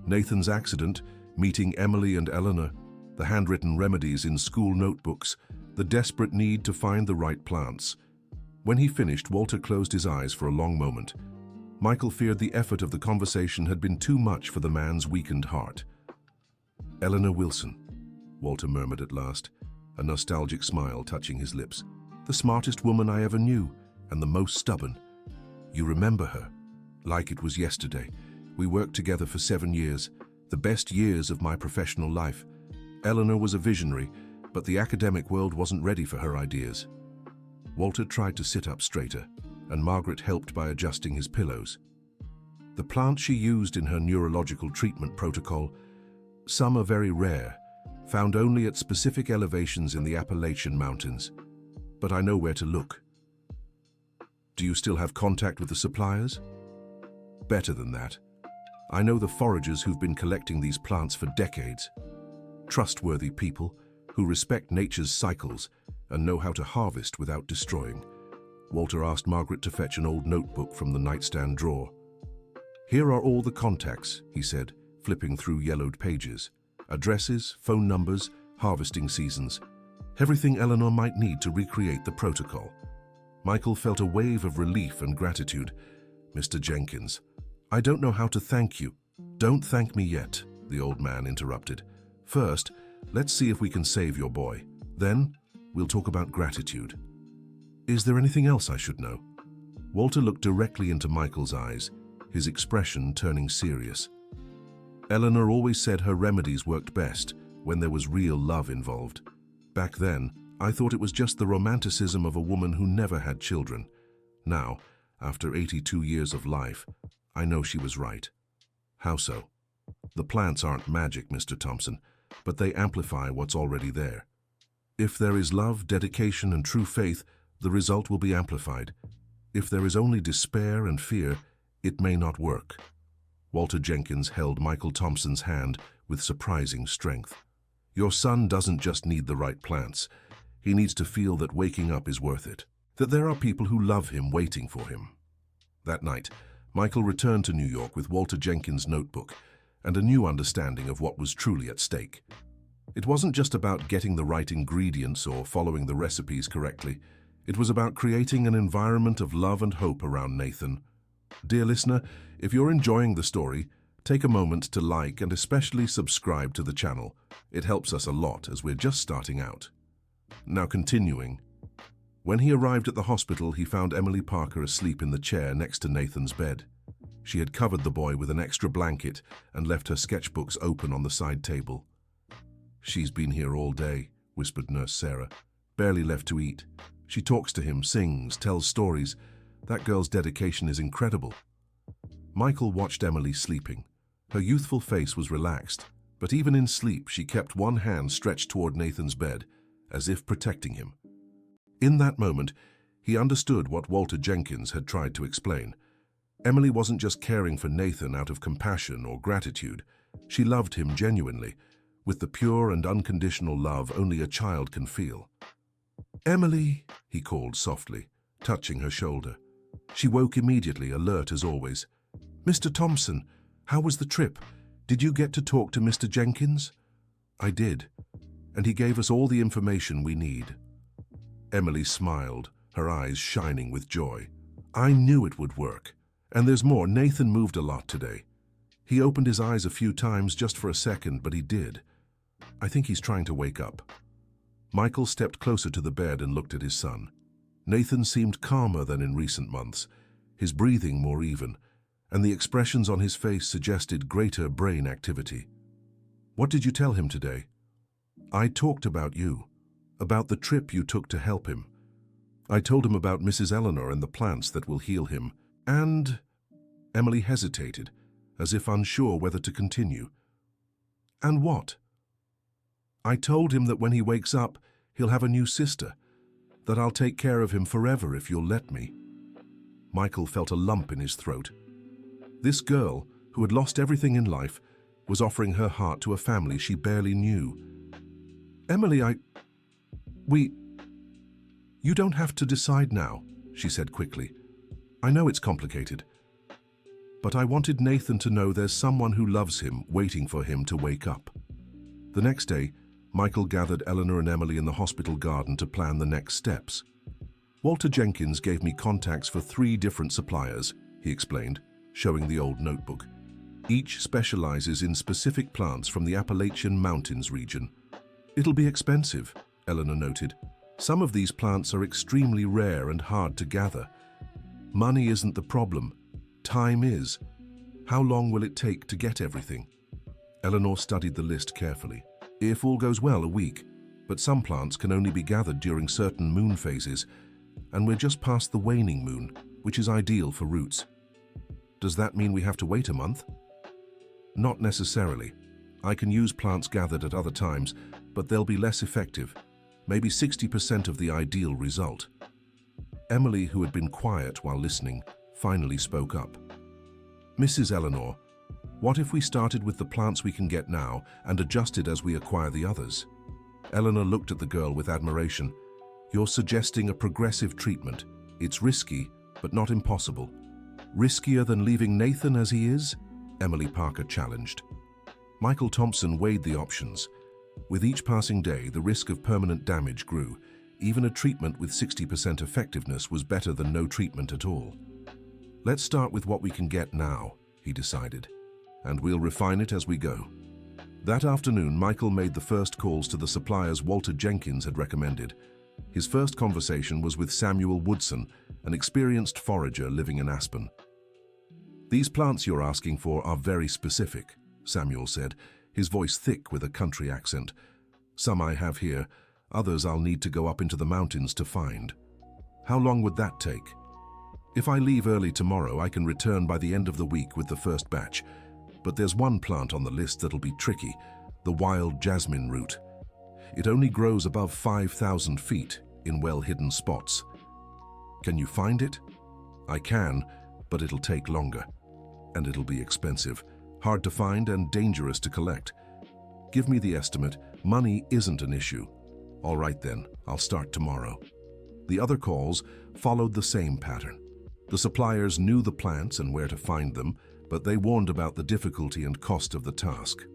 Nathan's accident, meeting Emily and Eleanor, the handwritten remedies in school notebooks, the desperate need to find the right plants. When he finished, Walter closed his eyes for a long moment. Michael feared the effort of the conversation had been too much for the man's weakened heart. "Eleanor Wilson," Walter murmured at last, a nostalgic smile touching his lips. "The smartest woman I ever knew, and the most stubborn. You remember her, like it was yesterday. We worked together for 7 years, the best years of my professional life. Eleanor was a visionary, but the academic world wasn't ready for her ideas." Walter tried to sit up straighter, and Margaret helped by adjusting his pillows. "The plants she used in her neurological treatment protocol, some are very rare, found only at specific elevations in the Appalachian Mountains. But I know where to look." "Do you still have contact with the suppliers?" "Better than that. I know the foragers who've been collecting these plants for decades. Trustworthy people who respect nature's cycles and know how to harvest without destroying." Walter asked Margaret to fetch an old notebook from the nightstand drawer. "Here are all the contacts," he said, flipping through yellowed pages. "Addresses, phone numbers, harvesting seasons. Everything Eleanor might need to recreate the protocol." Michael felt a wave of relief and gratitude. "Mr. Jenkins, I don't know how to thank you." "Don't thank me yet," the old man interrupted. "First, let's see if we can save your boy. Then, we'll talk about gratitude. Is there anything else I should know?" Walter looked directly into Michael's eyes, his expression turning serious. "Eleanor always said her remedies worked best when there was real love involved. Back then, I thought it was just the romanticism of a woman who never had children. Now, after 82 years of life, I know she was right." "How so?" "The plants aren't magic, Mr. Thompson, but they amplify what's already there. If there is love, dedication, and true faith, the result will be amplified. If there is only despair and fear, it may not work." Walter Jenkins held Michael Thompson's hand with surprising strength. "Your son doesn't just need the right plants. He needs to feel that waking up is worth it, that there are people who love him waiting for him." That night, Michael returned to New York with Walter Jenkins' notebook and a new understanding of what was truly at stake. It wasn't just about getting the right ingredients or following the recipes correctly. It was about creating an environment of love and hope around Nathan. Dear listener, if you're enjoying the story, Take a moment to like and especially subscribe to the channel. It helps us a lot as we're just starting out. Now continuing. When he arrived at the hospital, he found Emily Parker asleep in the chair next to Nathan's bed. She had covered the boy with an extra blanket and left her sketchbooks open on the side table. "She's been here all day," whispered Nurse Sarah. "Barely left to eat. She talks to him, sings, tells stories. That girl's dedication is incredible." Michael watched Emily sleeping. Her youthful face was relaxed, but even in sleep she kept one hand stretched toward Nathan's bed, as if protecting him. In that moment, he understood what Walter Jenkins had tried to explain. Emily wasn't just caring for Nathan out of compassion or gratitude. She loved him genuinely, with the pure and unconditional love only a child can feel. "Emily," he called softly, touching her shoulder. She woke immediately, alert as always. "Mr. Thompson, how was the trip? Did you get to talk to Mr. Jenkins?" "I did, and he gave us all the information we need." Emily smiled, her eyes shining with joy. "I knew it would work. And there's more. Nathan moved a lot today. He opened his eyes a few times just for a second, but he did. I think he's trying to wake up." Michael stepped closer to the bed and looked at his son. Nathan seemed calmer than in recent months, his breathing more even, and the expressions on his face suggested greater brain activity. "What did you tell him today?" "I talked about you, about the trip you took to help him. I told him about Mrs. Eleanor and the plants that will heal him, and—" Emily hesitated, as if unsure whether to continue. "And what?" "I told him that when he wakes up, he'll have a new sister, that I'll take care of him forever if you'll let me." Michael felt a lump in his throat. This girl, who had lost everything in life, was offering her heart to a family she barely knew. "Emily, You don't have to decide now," she said quickly. "I know it's complicated, but I wanted Nathan to know there's someone who loves him waiting for him to wake up." The next day, Michael gathered Eleanor and Emily in the hospital garden to plan the next steps. "Walter Jenkins gave me contacts for 3 different suppliers," he explained, showing the old notebook. "Each specializes in specific plants from the Appalachian Mountains region." "It'll be expensive," Eleanor noted. "Some of these plants are extremely rare and hard to gather. Money isn't the problem. Time is. How long will it take to get everything?" Eleanor studied the list carefully. "If all goes well, a week, but some plants can only be gathered during certain moon phases, and we're just past the waning moon, which is ideal for roots." "Does that mean we have to wait a month?" "Not necessarily. I can use plants gathered at other times, but they'll be less effective, maybe 60% of the ideal result." Emily, who had been quiet while listening, finally spoke up. "Mrs. Eleanor, what if we started with the plants we can get now and adjusted as we acquire the others?" Eleanor looked at the girl with admiration. "You're suggesting a progressive treatment. It's risky, but not impossible." "Riskier than leaving Nathan as he is?" Emily Parker challenged. Michael Thompson weighed the options. With each passing day, the risk of permanent damage grew. Even a treatment with 60% effectiveness was better than no treatment at all. "Let's start with what we can get now," he decided, "and we'll refine it as we go." That afternoon, Michael made the first calls to the suppliers Walter Jenkins had recommended. His first conversation was with Samuel Woodson, an experienced forager living in Aspen. "These plants you're asking for are very specific," Samuel said, his voice thick with a country accent. "Some I have here, others I'll need to go up into the mountains to find." "How long would that take?" "If I leave early tomorrow, I can return by the end of the week with the first batch. But there's one plant on the list that'll be tricky, the wild jasmine root. It only grows above 5,000 feet in well-hidden spots." "Can you find it?" "I can, but it'll take longer. And it'll be expensive, hard to find and dangerous to collect. Give me the estimate. Money isn't an issue." "All right then, I'll start tomorrow." The other calls followed the same pattern. The suppliers knew the plants and where to find them, but they warned about the difficulty and cost of the task.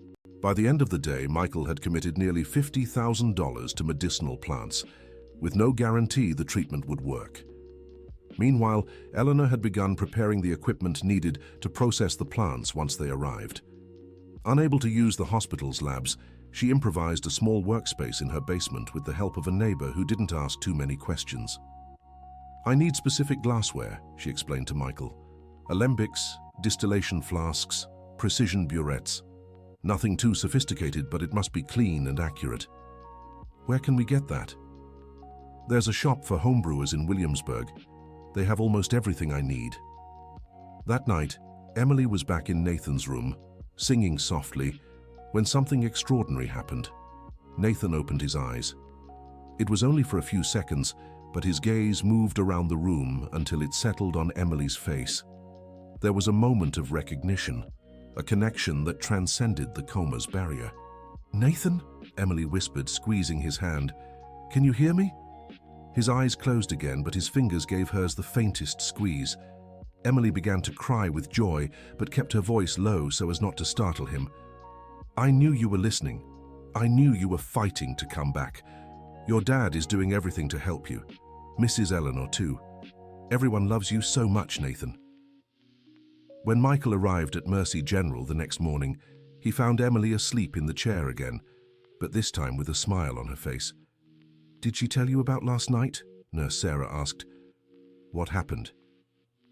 By the end of the day, Michael had committed nearly $50,000 to medicinal plants, with no guarantee the treatment would work. Meanwhile, Eleanor had begun preparing the equipment needed to process the plants once they arrived. Unable to use the hospital's labs, she improvised a small workspace in her basement with the help of a neighbor who didn't ask too many questions. "I need specific glassware," she explained to Michael. "Alembics, distillation flasks, precision burettes. Nothing too sophisticated, but it must be clean and accurate." "Where can we get that?" "There's a shop for homebrewers in Williamsburg. They have almost everything I need." That night, Emily was back in Nathan's room, singing softly, when something extraordinary happened. Nathan opened his eyes. It was only for a few seconds, but his gaze moved around the room until it settled on Emily's face. There was a moment of recognition, a connection that transcended the coma's barrier. "Nathan?" Emily whispered, squeezing his hand. "Can you hear me?" His eyes closed again, but his fingers gave hers the faintest squeeze. Emily began to cry with joy, but kept her voice low so as not to startle him. "I knew you were listening. I knew you were fighting to come back. Your dad is doing everything to help you. Mrs. Eleanor, too. Everyone loves you so much, Nathan." When Michael arrived at Mercy General the next morning, he found Emily asleep in the chair again, but this time with a smile on her face. "Did she tell you about last night?" Nurse Sarah asked. "What happened?"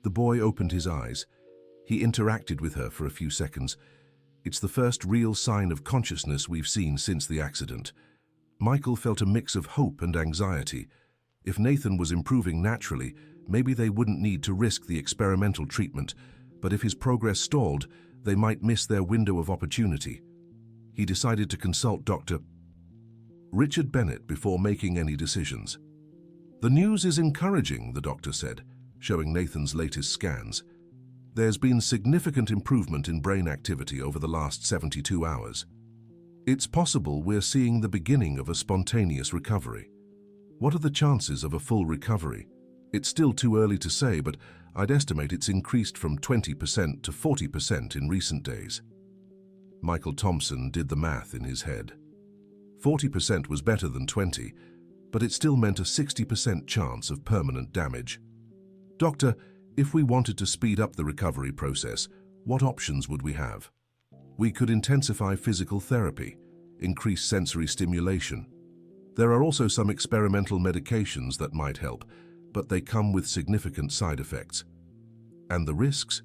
The boy opened his eyes. He interacted with her for a few seconds. It's the first real sign of consciousness we've seen since the accident. Michael felt a mix of hope and anxiety. If Nathan was improving naturally, maybe they wouldn't need to risk the experimental treatment, but if his progress stalled, they might miss their window of opportunity. He decided to consult Dr. Richard Bennett before making any decisions. "The news is encouraging," the doctor said, showing Nathan's latest scans. "There's been significant improvement in brain activity over the last 72 hours. It's possible we're seeing the beginning of a spontaneous recovery. What are the chances of a full recovery? It's still too early to say, but I'd estimate it's increased from 20% to 40% in recent days." Michael Thompson did the math in his head. 40% was better than 20, but it still meant a 60% chance of permanent damage. "Doctor, if we wanted to speed up the recovery process, what options would we have?" "We could intensify physical therapy, increase sensory stimulation. There are also some experimental medications that might help, but they come with significant side effects." "And the risks?"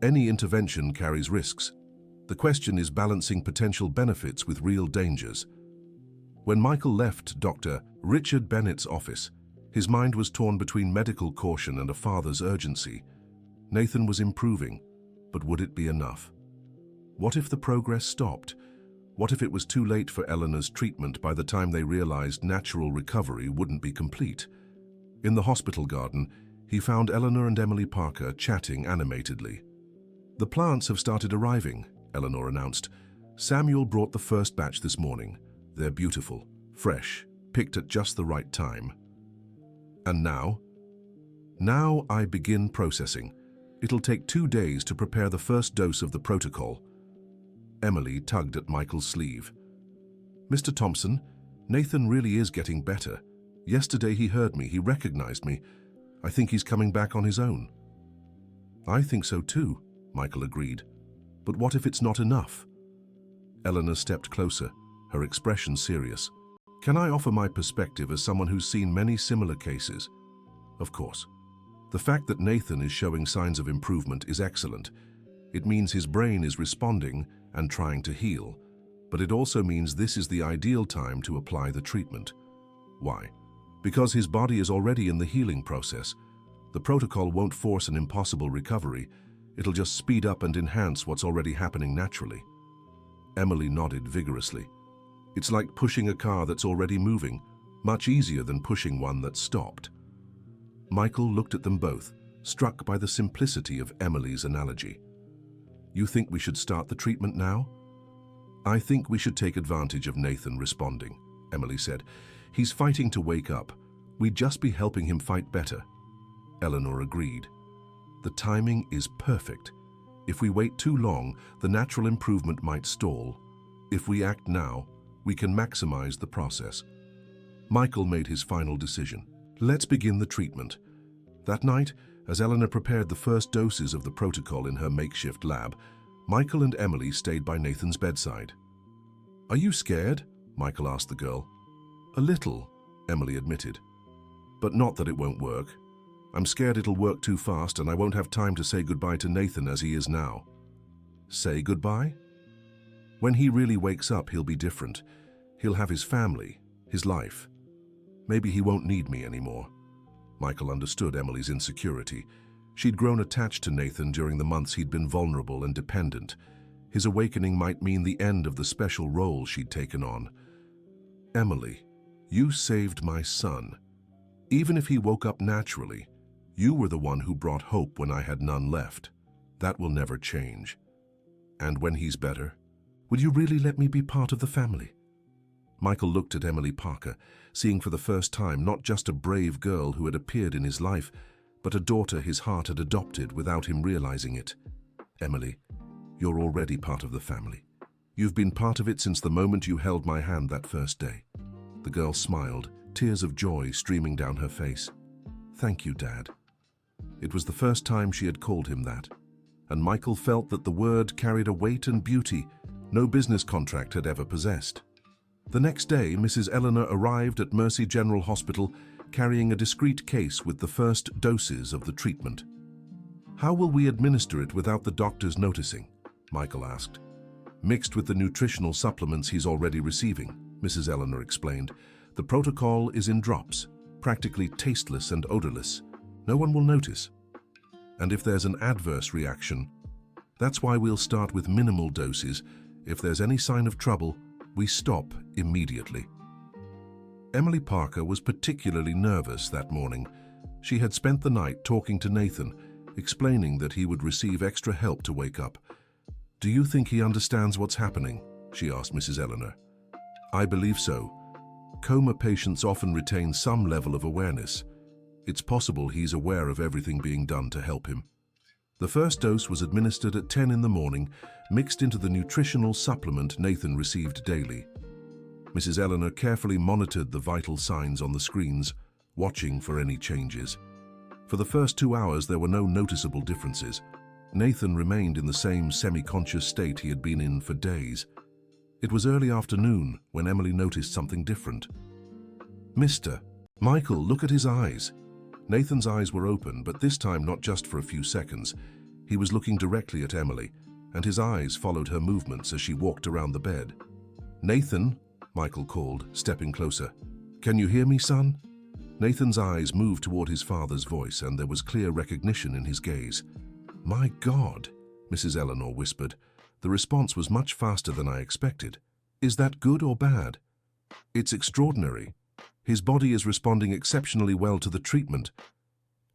"Any intervention carries risks. The question is balancing potential benefits with real dangers." When Michael left Dr. Richard Bennett's office, his mind was torn between medical caution and a father's urgency. Nathan was improving, but would it be enough? What if the progress stopped? What if it was too late for Eleanor's treatment by the time they realized natural recovery wouldn't be complete? In the hospital garden, he found Eleanor and Emily Parker chatting animatedly. "The plants have started arriving," Eleanor announced. "Samuel brought the first batch this morning. They're beautiful, fresh, picked at just the right time." "And now?" "Now I begin processing. It'll take 2 days to prepare the first dose of the protocol." Emily tugged at Michael's sleeve. "Mr. Thompson, Nathan really is getting better. Yesterday he heard me, he recognized me. I think he's coming back on his own." "I think so too," Michael agreed. "But what if it's not enough?" Eleanor stepped closer, her expression serious. "Can I offer my perspective as someone who's seen many similar cases?" "Of course. The fact that Nathan is showing signs of improvement is excellent. It means his brain is responding and trying to heal, but it also means this is the ideal time to apply the treatment." "Why?" "Because his body is already in the healing process. The protocol won't force an impossible recovery. It'll just speed up and enhance what's already happening naturally." Emily nodded vigorously. "It's like pushing a car that's already moving, much easier than pushing one that's stopped." Michael looked at them both, struck by the simplicity of Emily's analogy. "You think we should start the treatment now?" "I think we should take advantage of Nathan responding," Emily said. "He's fighting to wake up. We'd just be helping him fight better." Eleanor agreed. "The timing is perfect. If we wait too long, the natural improvement might stall. If we act now, we can maximize the process." Michael made his final decision. "Let's begin the treatment. That night, as Eleanor prepared the first doses of the protocol in her makeshift lab, Michael and Emily stayed by Nathan's bedside. "Are you scared?" Michael asked the girl. "A little," Emily admitted. "But not that it won't work. I'm scared it'll work too fast and I won't have time to say goodbye to Nathan as he is now." "Say goodbye?" "When he really wakes up, he'll be different. He'll have his family, his life. Maybe he won't need me anymore." Michael understood Emily's insecurity. She'd grown attached to Nathan during the months he'd been vulnerable and dependent. His awakening might mean the end of the special role she'd taken on. "Emily, you saved my son. Even if he woke up naturally, you were the one who brought hope when I had none left. That will never change. And when he's better, will you really let me be part of the family?" Michael looked at Emily Parker, seeing for the first time not just a brave girl who had appeared in his life, but a daughter his heart had adopted without him realizing it. "Emily, you're already part of the family. You've been part of it since the moment you held my hand that first day." The girl smiled, tears of joy streaming down her face. "Thank you, Dad." It was the first time she had called him that, and Michael felt that the word carried a weight and beauty no business contract had ever possessed. The next day, Mrs. Eleanor arrived at Mercy General Hospital carrying a discreet case with the first doses of the treatment. "How will we administer it without the doctors noticing?" Michael asked. "Mixed with the nutritional supplements he's already receiving," Mrs. Eleanor explained. "The protocol is in drops, practically tasteless and odorless. No one will notice. And if there's an adverse reaction, that's why we'll start with minimal doses. If there's any sign of trouble, we stop immediately." Emily Parker was particularly nervous that morning. She had spent the night talking to Nathan, explaining that he would receive extra help to wake up. "Do you think he understands what's happening?" she asked Mrs. Eleanor. "I believe so. Coma patients often retain some level of awareness. It's possible he's aware of everything being done to help him." The first dose was administered at 10 in the morning, mixed into the nutritional supplement Nathan received daily. Mrs. Eleanor carefully monitored the vital signs on the screens, watching for any changes. For the first 2 hours, there were no noticeable differences. Nathan remained in the same semi-conscious state he had been in for days. It was early afternoon when Emily noticed something different. "Mr. Michael, look at his eyes." Nathan's eyes were open, but this time not just for a few seconds. He was looking directly at Emily, and his eyes followed her movements as she walked around the bed. "Nathan," Michael called, stepping closer. "Can you hear me, son?" Nathan's eyes moved toward his father's voice, and there was clear recognition in his gaze. "My God," Mrs. Eleanor whispered. "The response was much faster than I expected. Is that good or bad?" "It's extraordinary. His body is responding exceptionally well to the treatment."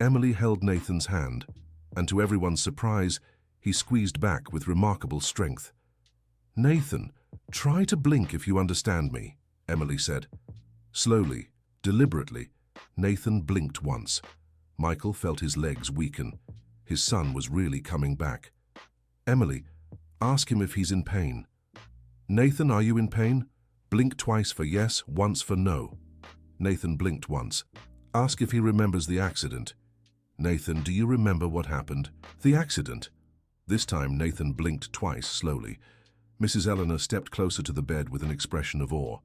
Emily held Nathan's hand, and to everyone's surprise, he squeezed back with remarkable strength. "Nathan, try to blink if you understand me," Emily said. Slowly, deliberately, Nathan blinked once. Michael felt his legs weaken. His son was really coming back. "Emily, ask him if he's in pain." "Nathan, are you in pain?" "Blink twice for yes, once for no." Nathan blinked once. "Ask if he remembers the accident." "Nathan, do you remember what happened?" "The accident." This time Nathan blinked twice slowly. Mrs. Eleanor stepped closer to the bed with an expression of awe.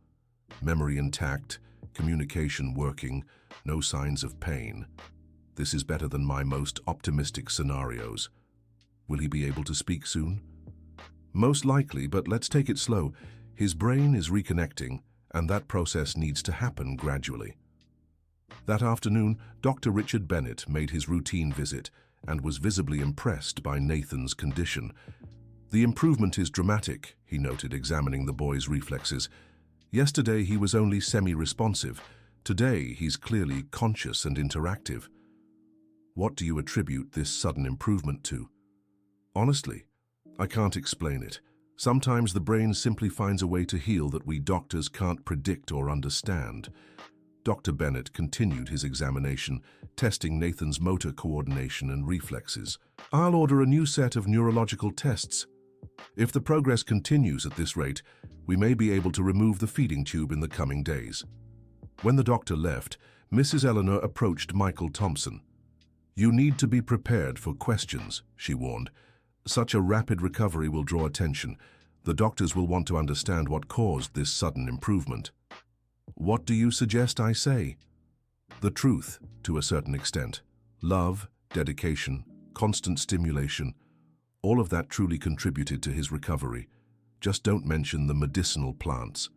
"Memory intact, communication working, no signs of pain. This is better than my most optimistic scenarios. Will he be able to speak soon?" "Most likely, but let's take it slow. His brain is reconnecting, and that process needs to happen gradually." That afternoon, Dr. Richard Bennett made his routine visit and was visibly impressed by Nathan's condition. "The improvement is dramatic," he noted, examining the boy's reflexes. "Yesterday he was only semi-responsive. Today he's clearly conscious and interactive." "What do you attribute this sudden improvement to?" "Honestly, I can't explain it. Sometimes the brain simply finds a way to heal that we doctors can't predict or understand." Dr. Bennett continued his examination, testing Nathan's motor coordination and reflexes. "I'll order a new set of neurological tests. If the progress continues at this rate, we may be able to remove the feeding tube in the coming days." When the doctor left, Mrs. Eleanor approached Michael Thompson. "You need to be prepared for questions," she warned. "Such a rapid recovery will draw attention. The doctors will want to understand what caused this sudden improvement." "What do you suggest I say?" "The truth, to a certain extent. Love, dedication, constant stimulation. All of that truly contributed to his recovery. Just don't mention the medicinal plants."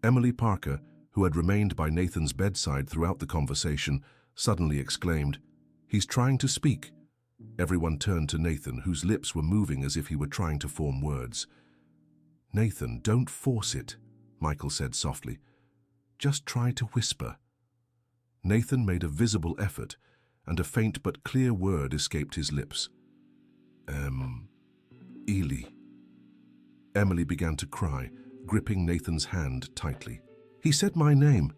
Emily Parker, who had remained by Nathan's bedside throughout the conversation, suddenly exclaimed, "He's trying to speak." Everyone turned to Nathan, whose lips were moving as if he were trying to form words. "Nathan, don't force it," Michael said softly. "Just try to whisper." Nathan made a visible effort, and a faint but clear word escaped his lips. Ely." Emily began to cry, gripping Nathan's hand tightly. "He said my name.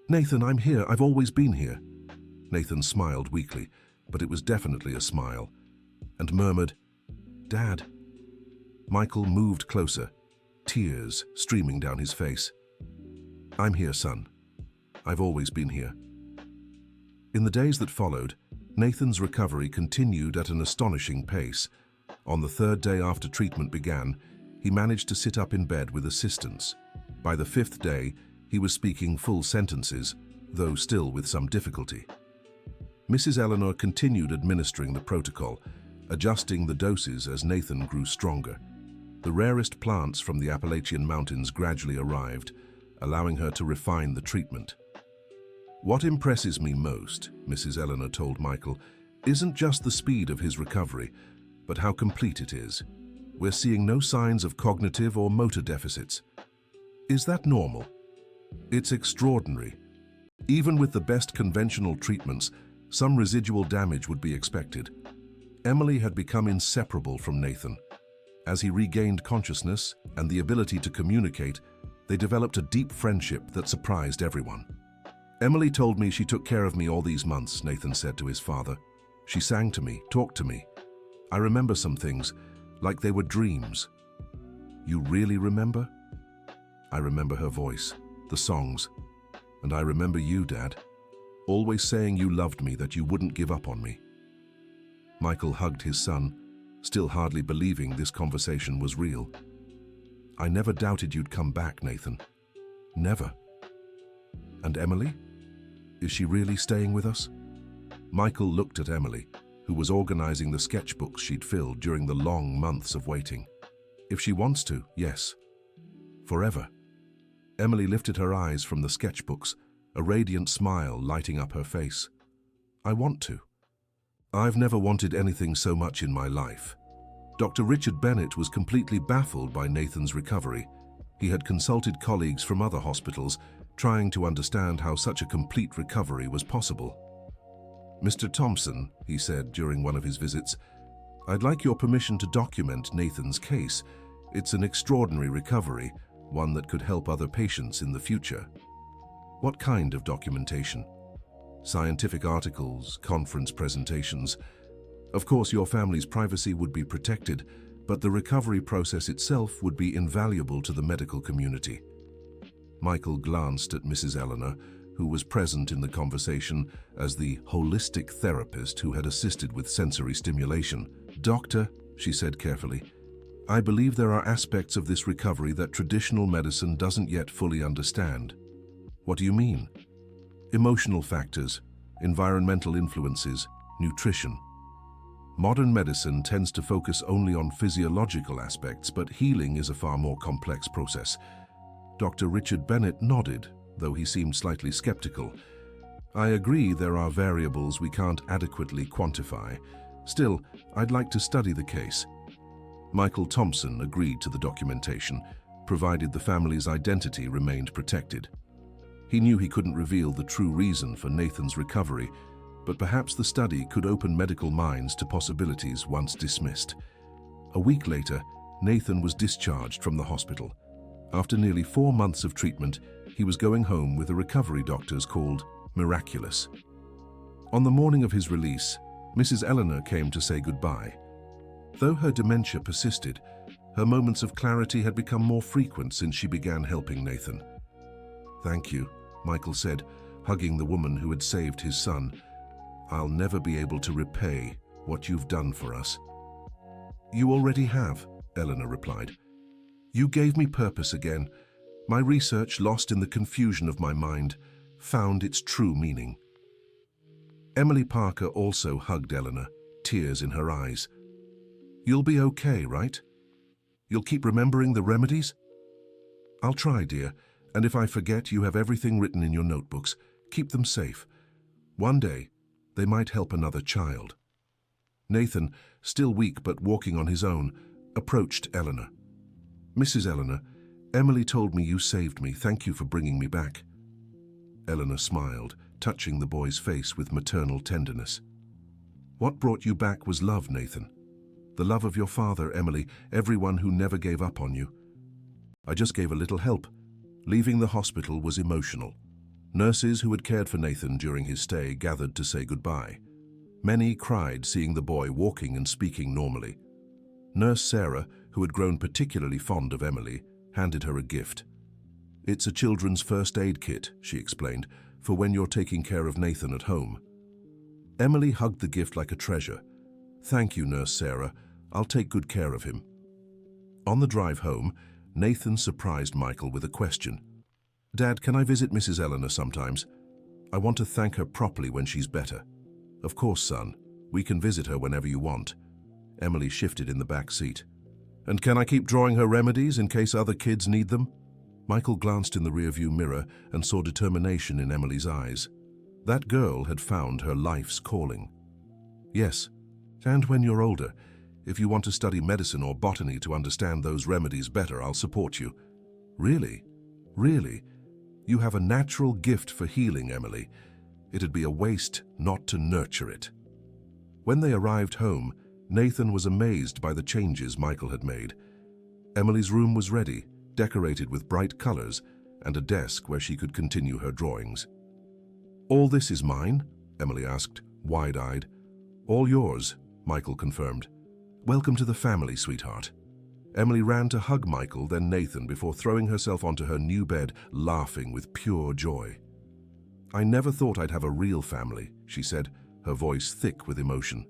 Nathan, I'm here. I've always been here." Nathan smiled weakly, but it was definitely a smile, and murmured, "Dad." Michael moved closer, tears streaming down his face. "I'm here, son. I've always been here." In the days that followed, Nathan's recovery continued at an astonishing pace. On the third day after treatment began, he managed to sit up in bed with assistance. By the fifth day, he was speaking full sentences, though still with some difficulty. Mrs. Eleanor continued administering the protocol, adjusting the doses as Nathan grew stronger. The rarest plants from the Appalachian Mountains gradually arrived, allowing her to refine the treatment. "What impresses me most," Mrs. Eleanor told Michael, "isn't just the speed of his recovery, but how complete it is. We're seeing no signs of cognitive or motor deficits. Is that normal? It's extraordinary. Even with the best conventional treatments, some residual damage would be expected." Emily had become inseparable from Nathan. As he regained consciousness and the ability to communicate, they developed a deep friendship that surprised everyone. "Emily told me she took care of me all these months," Nathan said to his father. "She sang to me, talked to me. I remember some things, like they were dreams." "You really remember?" "I remember her voice, the songs, and I remember you, Dad, always saying you loved me, that you wouldn't give up on me." Michael hugged his son, still hardly believing this conversation was real. "I never doubted you'd come back, Nathan. Never." "And Emily? Is she really staying with us?" Michael looked at Emily, who was organizing the sketchbooks she'd filled during the long months of waiting. "If she wants to, yes. Forever." Emily lifted her eyes from the sketchbooks, a radiant smile lighting up her face. "I want to. I've never wanted anything so much in my life." Dr. Richard Bennett was completely baffled by Nathan's recovery. He had consulted colleagues from other hospitals, trying to understand how such a complete recovery was possible. "Mr. Thompson," he said during one of his visits, "I'd like your permission to document Nathan's case. It's an extraordinary recovery, one that could help other patients in the future." "What kind of documentation?" "Scientific articles, conference presentations. Of course, your family's privacy would be protected, but the recovery process itself would be invaluable to the medical community." Michael glanced at Mrs. Eleanor, who was present in the conversation as the holistic therapist who had assisted with sensory stimulation. "Doctor," she said carefully, "I believe there are aspects of this recovery that traditional medicine doesn't yet fully understand." "What do you mean?" "Emotional factors, environmental influences, nutrition. Modern medicine tends to focus only on physiological aspects, but healing is a far more complex process." Dr. Richard Bennett nodded, though he seemed slightly skeptical. "I agree there are variables we can't adequately quantify. Still, I'd like to study the case." Michael Thompson agreed to the documentation, provided the family's identity remained protected. He knew he couldn't reveal the true reason for Nathan's recovery, but perhaps the study could open medical minds to possibilities once dismissed. A week later, Nathan was discharged from the hospital. After nearly 4 months of treatment, he was going home with the recovery doctors called Miraculous. On the morning of his release, Mrs. Eleanor came to say goodbye. Though her dementia persisted, her moments of clarity had become more frequent since she began helping Nathan. "Thank you," Michael said, hugging the woman who had saved his son. I'll never be able to repay what you've done for us." "You already have," Eleanor replied. "You gave me purpose again. My research, lost in the confusion of my mind, found its true meaning." Emily Parker also hugged Eleanor, tears in her eyes. "You'll be okay, right? You'll keep remembering the remedies?" "I'll try, dear, and if I forget, you have everything written in your notebooks. Keep them safe. One day, they might help another child." Nathan, still weak but walking on his own, approached Eleanor. "Mrs. Eleanor, Emily told me you saved me. Thank you for bringing me back." Eleanor smiled, touching the boy's face with maternal tenderness. "What brought you back was love, Nathan. The love of your father, Emily, everyone who never gave up on you. I just gave a little help. Leaving the hospital was emotional. Nurses who had cared for Nathan during his stay gathered to say goodbye. Many cried seeing the boy walking and speaking normally. Nurse Sarah, who had grown particularly fond of Emily, handed her a gift. "It's a children's first aid kit," she explained, "for when you're taking care of Nathan at home." Emily hugged the gift like a treasure. "Thank you, Nurse Sarah. I'll take good care of him." On the drive home, Nathan surprised Michael with a question. "Dad, can I visit Mrs. Eleanor sometimes? I want to thank her properly when she's better." "Of course, son. We can visit her whenever you want." Emily shifted in the back seat. "And can I keep drawing her remedies in case other kids need them?" Michael glanced in the rearview mirror and saw determination in Emily's eyes. That girl had found her life's calling. "Yes, and when you're older, if you want to study medicine or botany to understand those remedies better, I'll support you." "Really? Really? You have a natural gift for healing, Emily. It'd be a waste not to nurture it." When they arrived home, Nathan was amazed by the changes Michael had made. Emily's room was ready, decorated with bright colors, and a desk where she could continue her drawings. "All this is mine?" Emily asked, wide-eyed. "All yours," Michael confirmed. "Welcome to the family, sweetheart." Emily ran to hug Michael, then Nathan, before throwing herself onto her new bed, laughing with pure joy. "I never thought I'd have a real family," she said, her voice thick with emotion.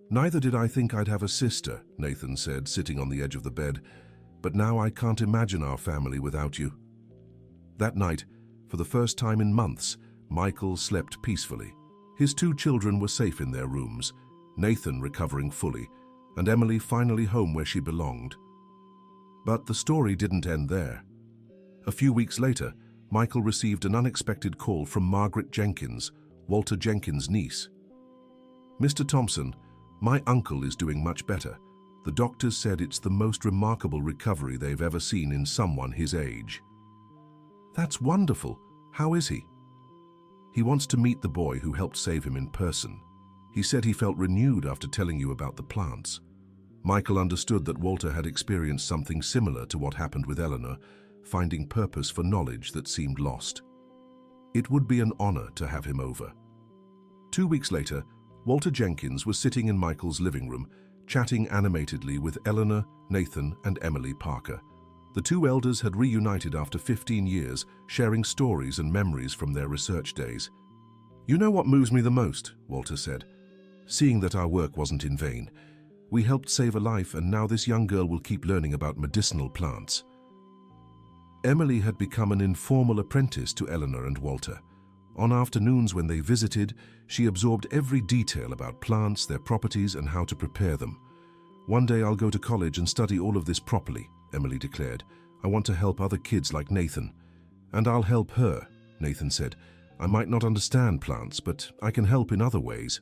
"Neither did I think I'd have a sister," Nathan said, sitting on the edge of the bed. "But now I can't imagine our family without you." That night, for the first time in months, Michael slept peacefully. His two children were safe in their rooms, Nathan recovering fully, and Emily finally home where she belonged. But the story didn't end there. A few weeks later, Michael received an unexpected call from Margaret Jenkins, Walter Jenkins' niece. "Mr. Thompson, my uncle is doing much better. The doctors said it's the most remarkable recovery they've ever seen in someone his age." "That's wonderful. How is he?" "He wants to meet the boy who helped save him in person. He said he felt renewed after telling you about the plants." Michael understood that Walter had experienced something similar to what happened with Eleanor, finding purpose for knowledge that seemed lost. It would be an honor to have him over. 2 weeks later, Walter Jenkins was sitting in Michael's living room, chatting animatedly with Eleanor, Nathan, and Emily Parker. The two elders had reunited after 15 years, sharing stories and memories from their research days. "You know what moves me the most," Walter said. "Seeing that our work wasn't in vain. We helped save a life, and now this young girl will keep learning about medicinal plants." Emily had become an informal apprentice to Eleanor and Walter. On afternoons when they visited, she absorbed every detail about plants, their properties, and how to prepare them. "One day I'll go to college and study all of this properly," Emily declared. "I want to help other kids like Nathan." "And I'll help her," Nathan said. "I might not understand plants, but I can help in other ways."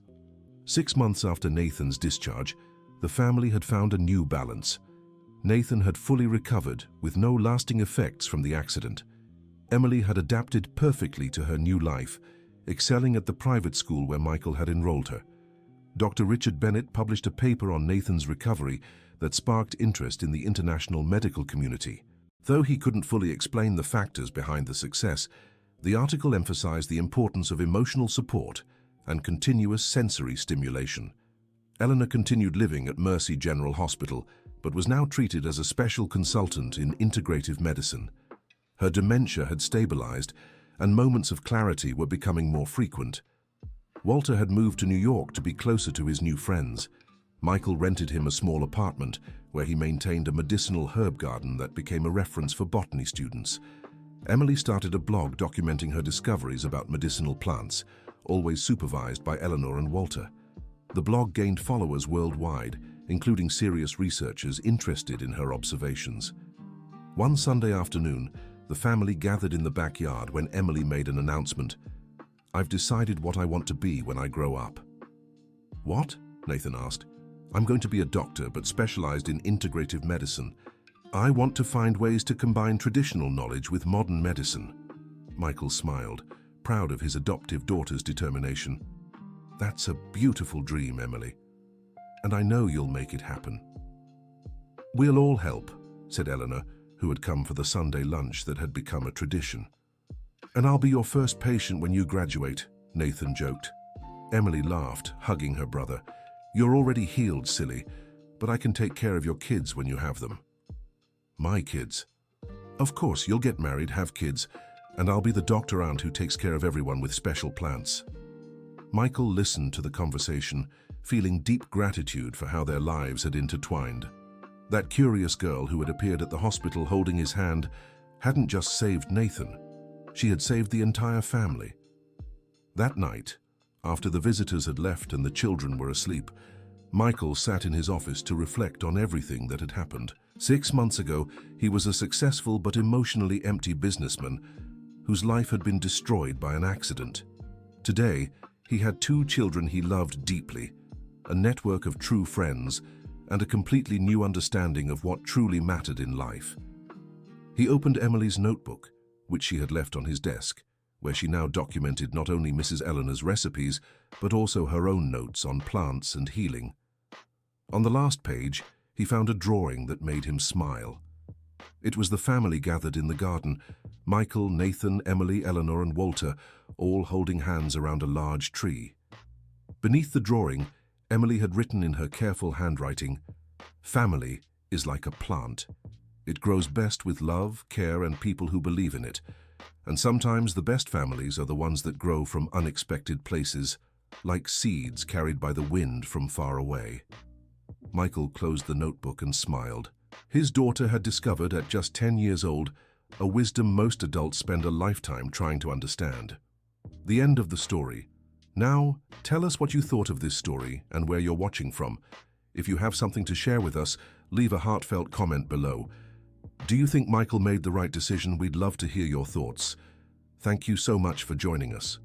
6 months after Nathan's discharge, the family had found a new balance. Nathan had fully recovered, with no lasting effects from the accident. Emily had adapted perfectly to her new life, excelling at the private school where Michael had enrolled her. Dr. Richard Bennett published a paper on Nathan's recovery that sparked interest in the international medical community. Though he couldn't fully explain the factors behind the success, the article emphasized the importance of emotional support and continuous sensory stimulation. Eleanor continued living at Mercy General Hospital, but was now treated as a special consultant in integrative medicine. Her dementia had stabilized, and moments of clarity were becoming more frequent. Walter had moved to New York to be closer to his new friends. Michael rented him a small apartment where he maintained a medicinal herb garden that became a reference for botany students. Emily started a blog documenting her discoveries about medicinal plants, always supervised by Eleanor and Walter. The blog gained followers worldwide, including serious researchers interested in her observations. One Sunday afternoon, the family gathered in the backyard when Emily made an announcement. "I've decided what I want to be when I grow up." "What?" Nathan asked. "I'm going to be a doctor, but specialized in integrative medicine. I want to find ways to combine traditional knowledge with modern medicine." Michael smiled, proud of his adoptive daughter's determination. "That's a beautiful dream, Emily. And I know you'll make it happen." "We'll all help," said Eleanor, who had come for the Sunday lunch that had become a tradition. "And I'll be your first patient when you graduate," Nathan joked. Emily laughed, hugging her brother. "You're already healed, silly, but I can take care of your kids when you have them." "My kids?" "Of course, you'll get married, have kids, and I'll be the doctor aunt who takes care of everyone with special plants." Michael listened to the conversation, feeling deep gratitude for how their lives had intertwined. That curious girl who had appeared at the hospital holding his hand hadn't just saved Nathan, she had saved the entire family. That night, after the visitors had left and the children were asleep, Michael sat in his office to reflect on everything that had happened. 6 months ago, he was a successful but emotionally empty businessman whose life had been destroyed by an accident. Today, he had 2 children he loved deeply, a network of true friends, and a completely new understanding of what truly mattered in life. He opened Emily's notebook, which she had left on his desk, where she now documented not only Mrs. Eleanor's recipes, but also her own notes on plants and healing. On the last page, he found a drawing that made him smile. It was the family gathered in the garden, Michael, Nathan, Emily, Eleanor, and Walter, all holding hands around a large tree. Beneath the drawing, Emily had written in her careful handwriting, "Family is like a plant. It grows best with love, care, and people who believe in it. And sometimes the best families are the ones that grow from unexpected places, like seeds carried by the wind from far away." Michael closed the notebook and smiled. His daughter had discovered at just 10 years old a wisdom most adults spend a lifetime trying to understand. The end of the story. Now, tell us what you thought of this story and where you're watching from. If you have something to share with us, leave a heartfelt comment below. Do you think Michael made the right decision? We'd love to hear your thoughts. Thank you so much for joining us.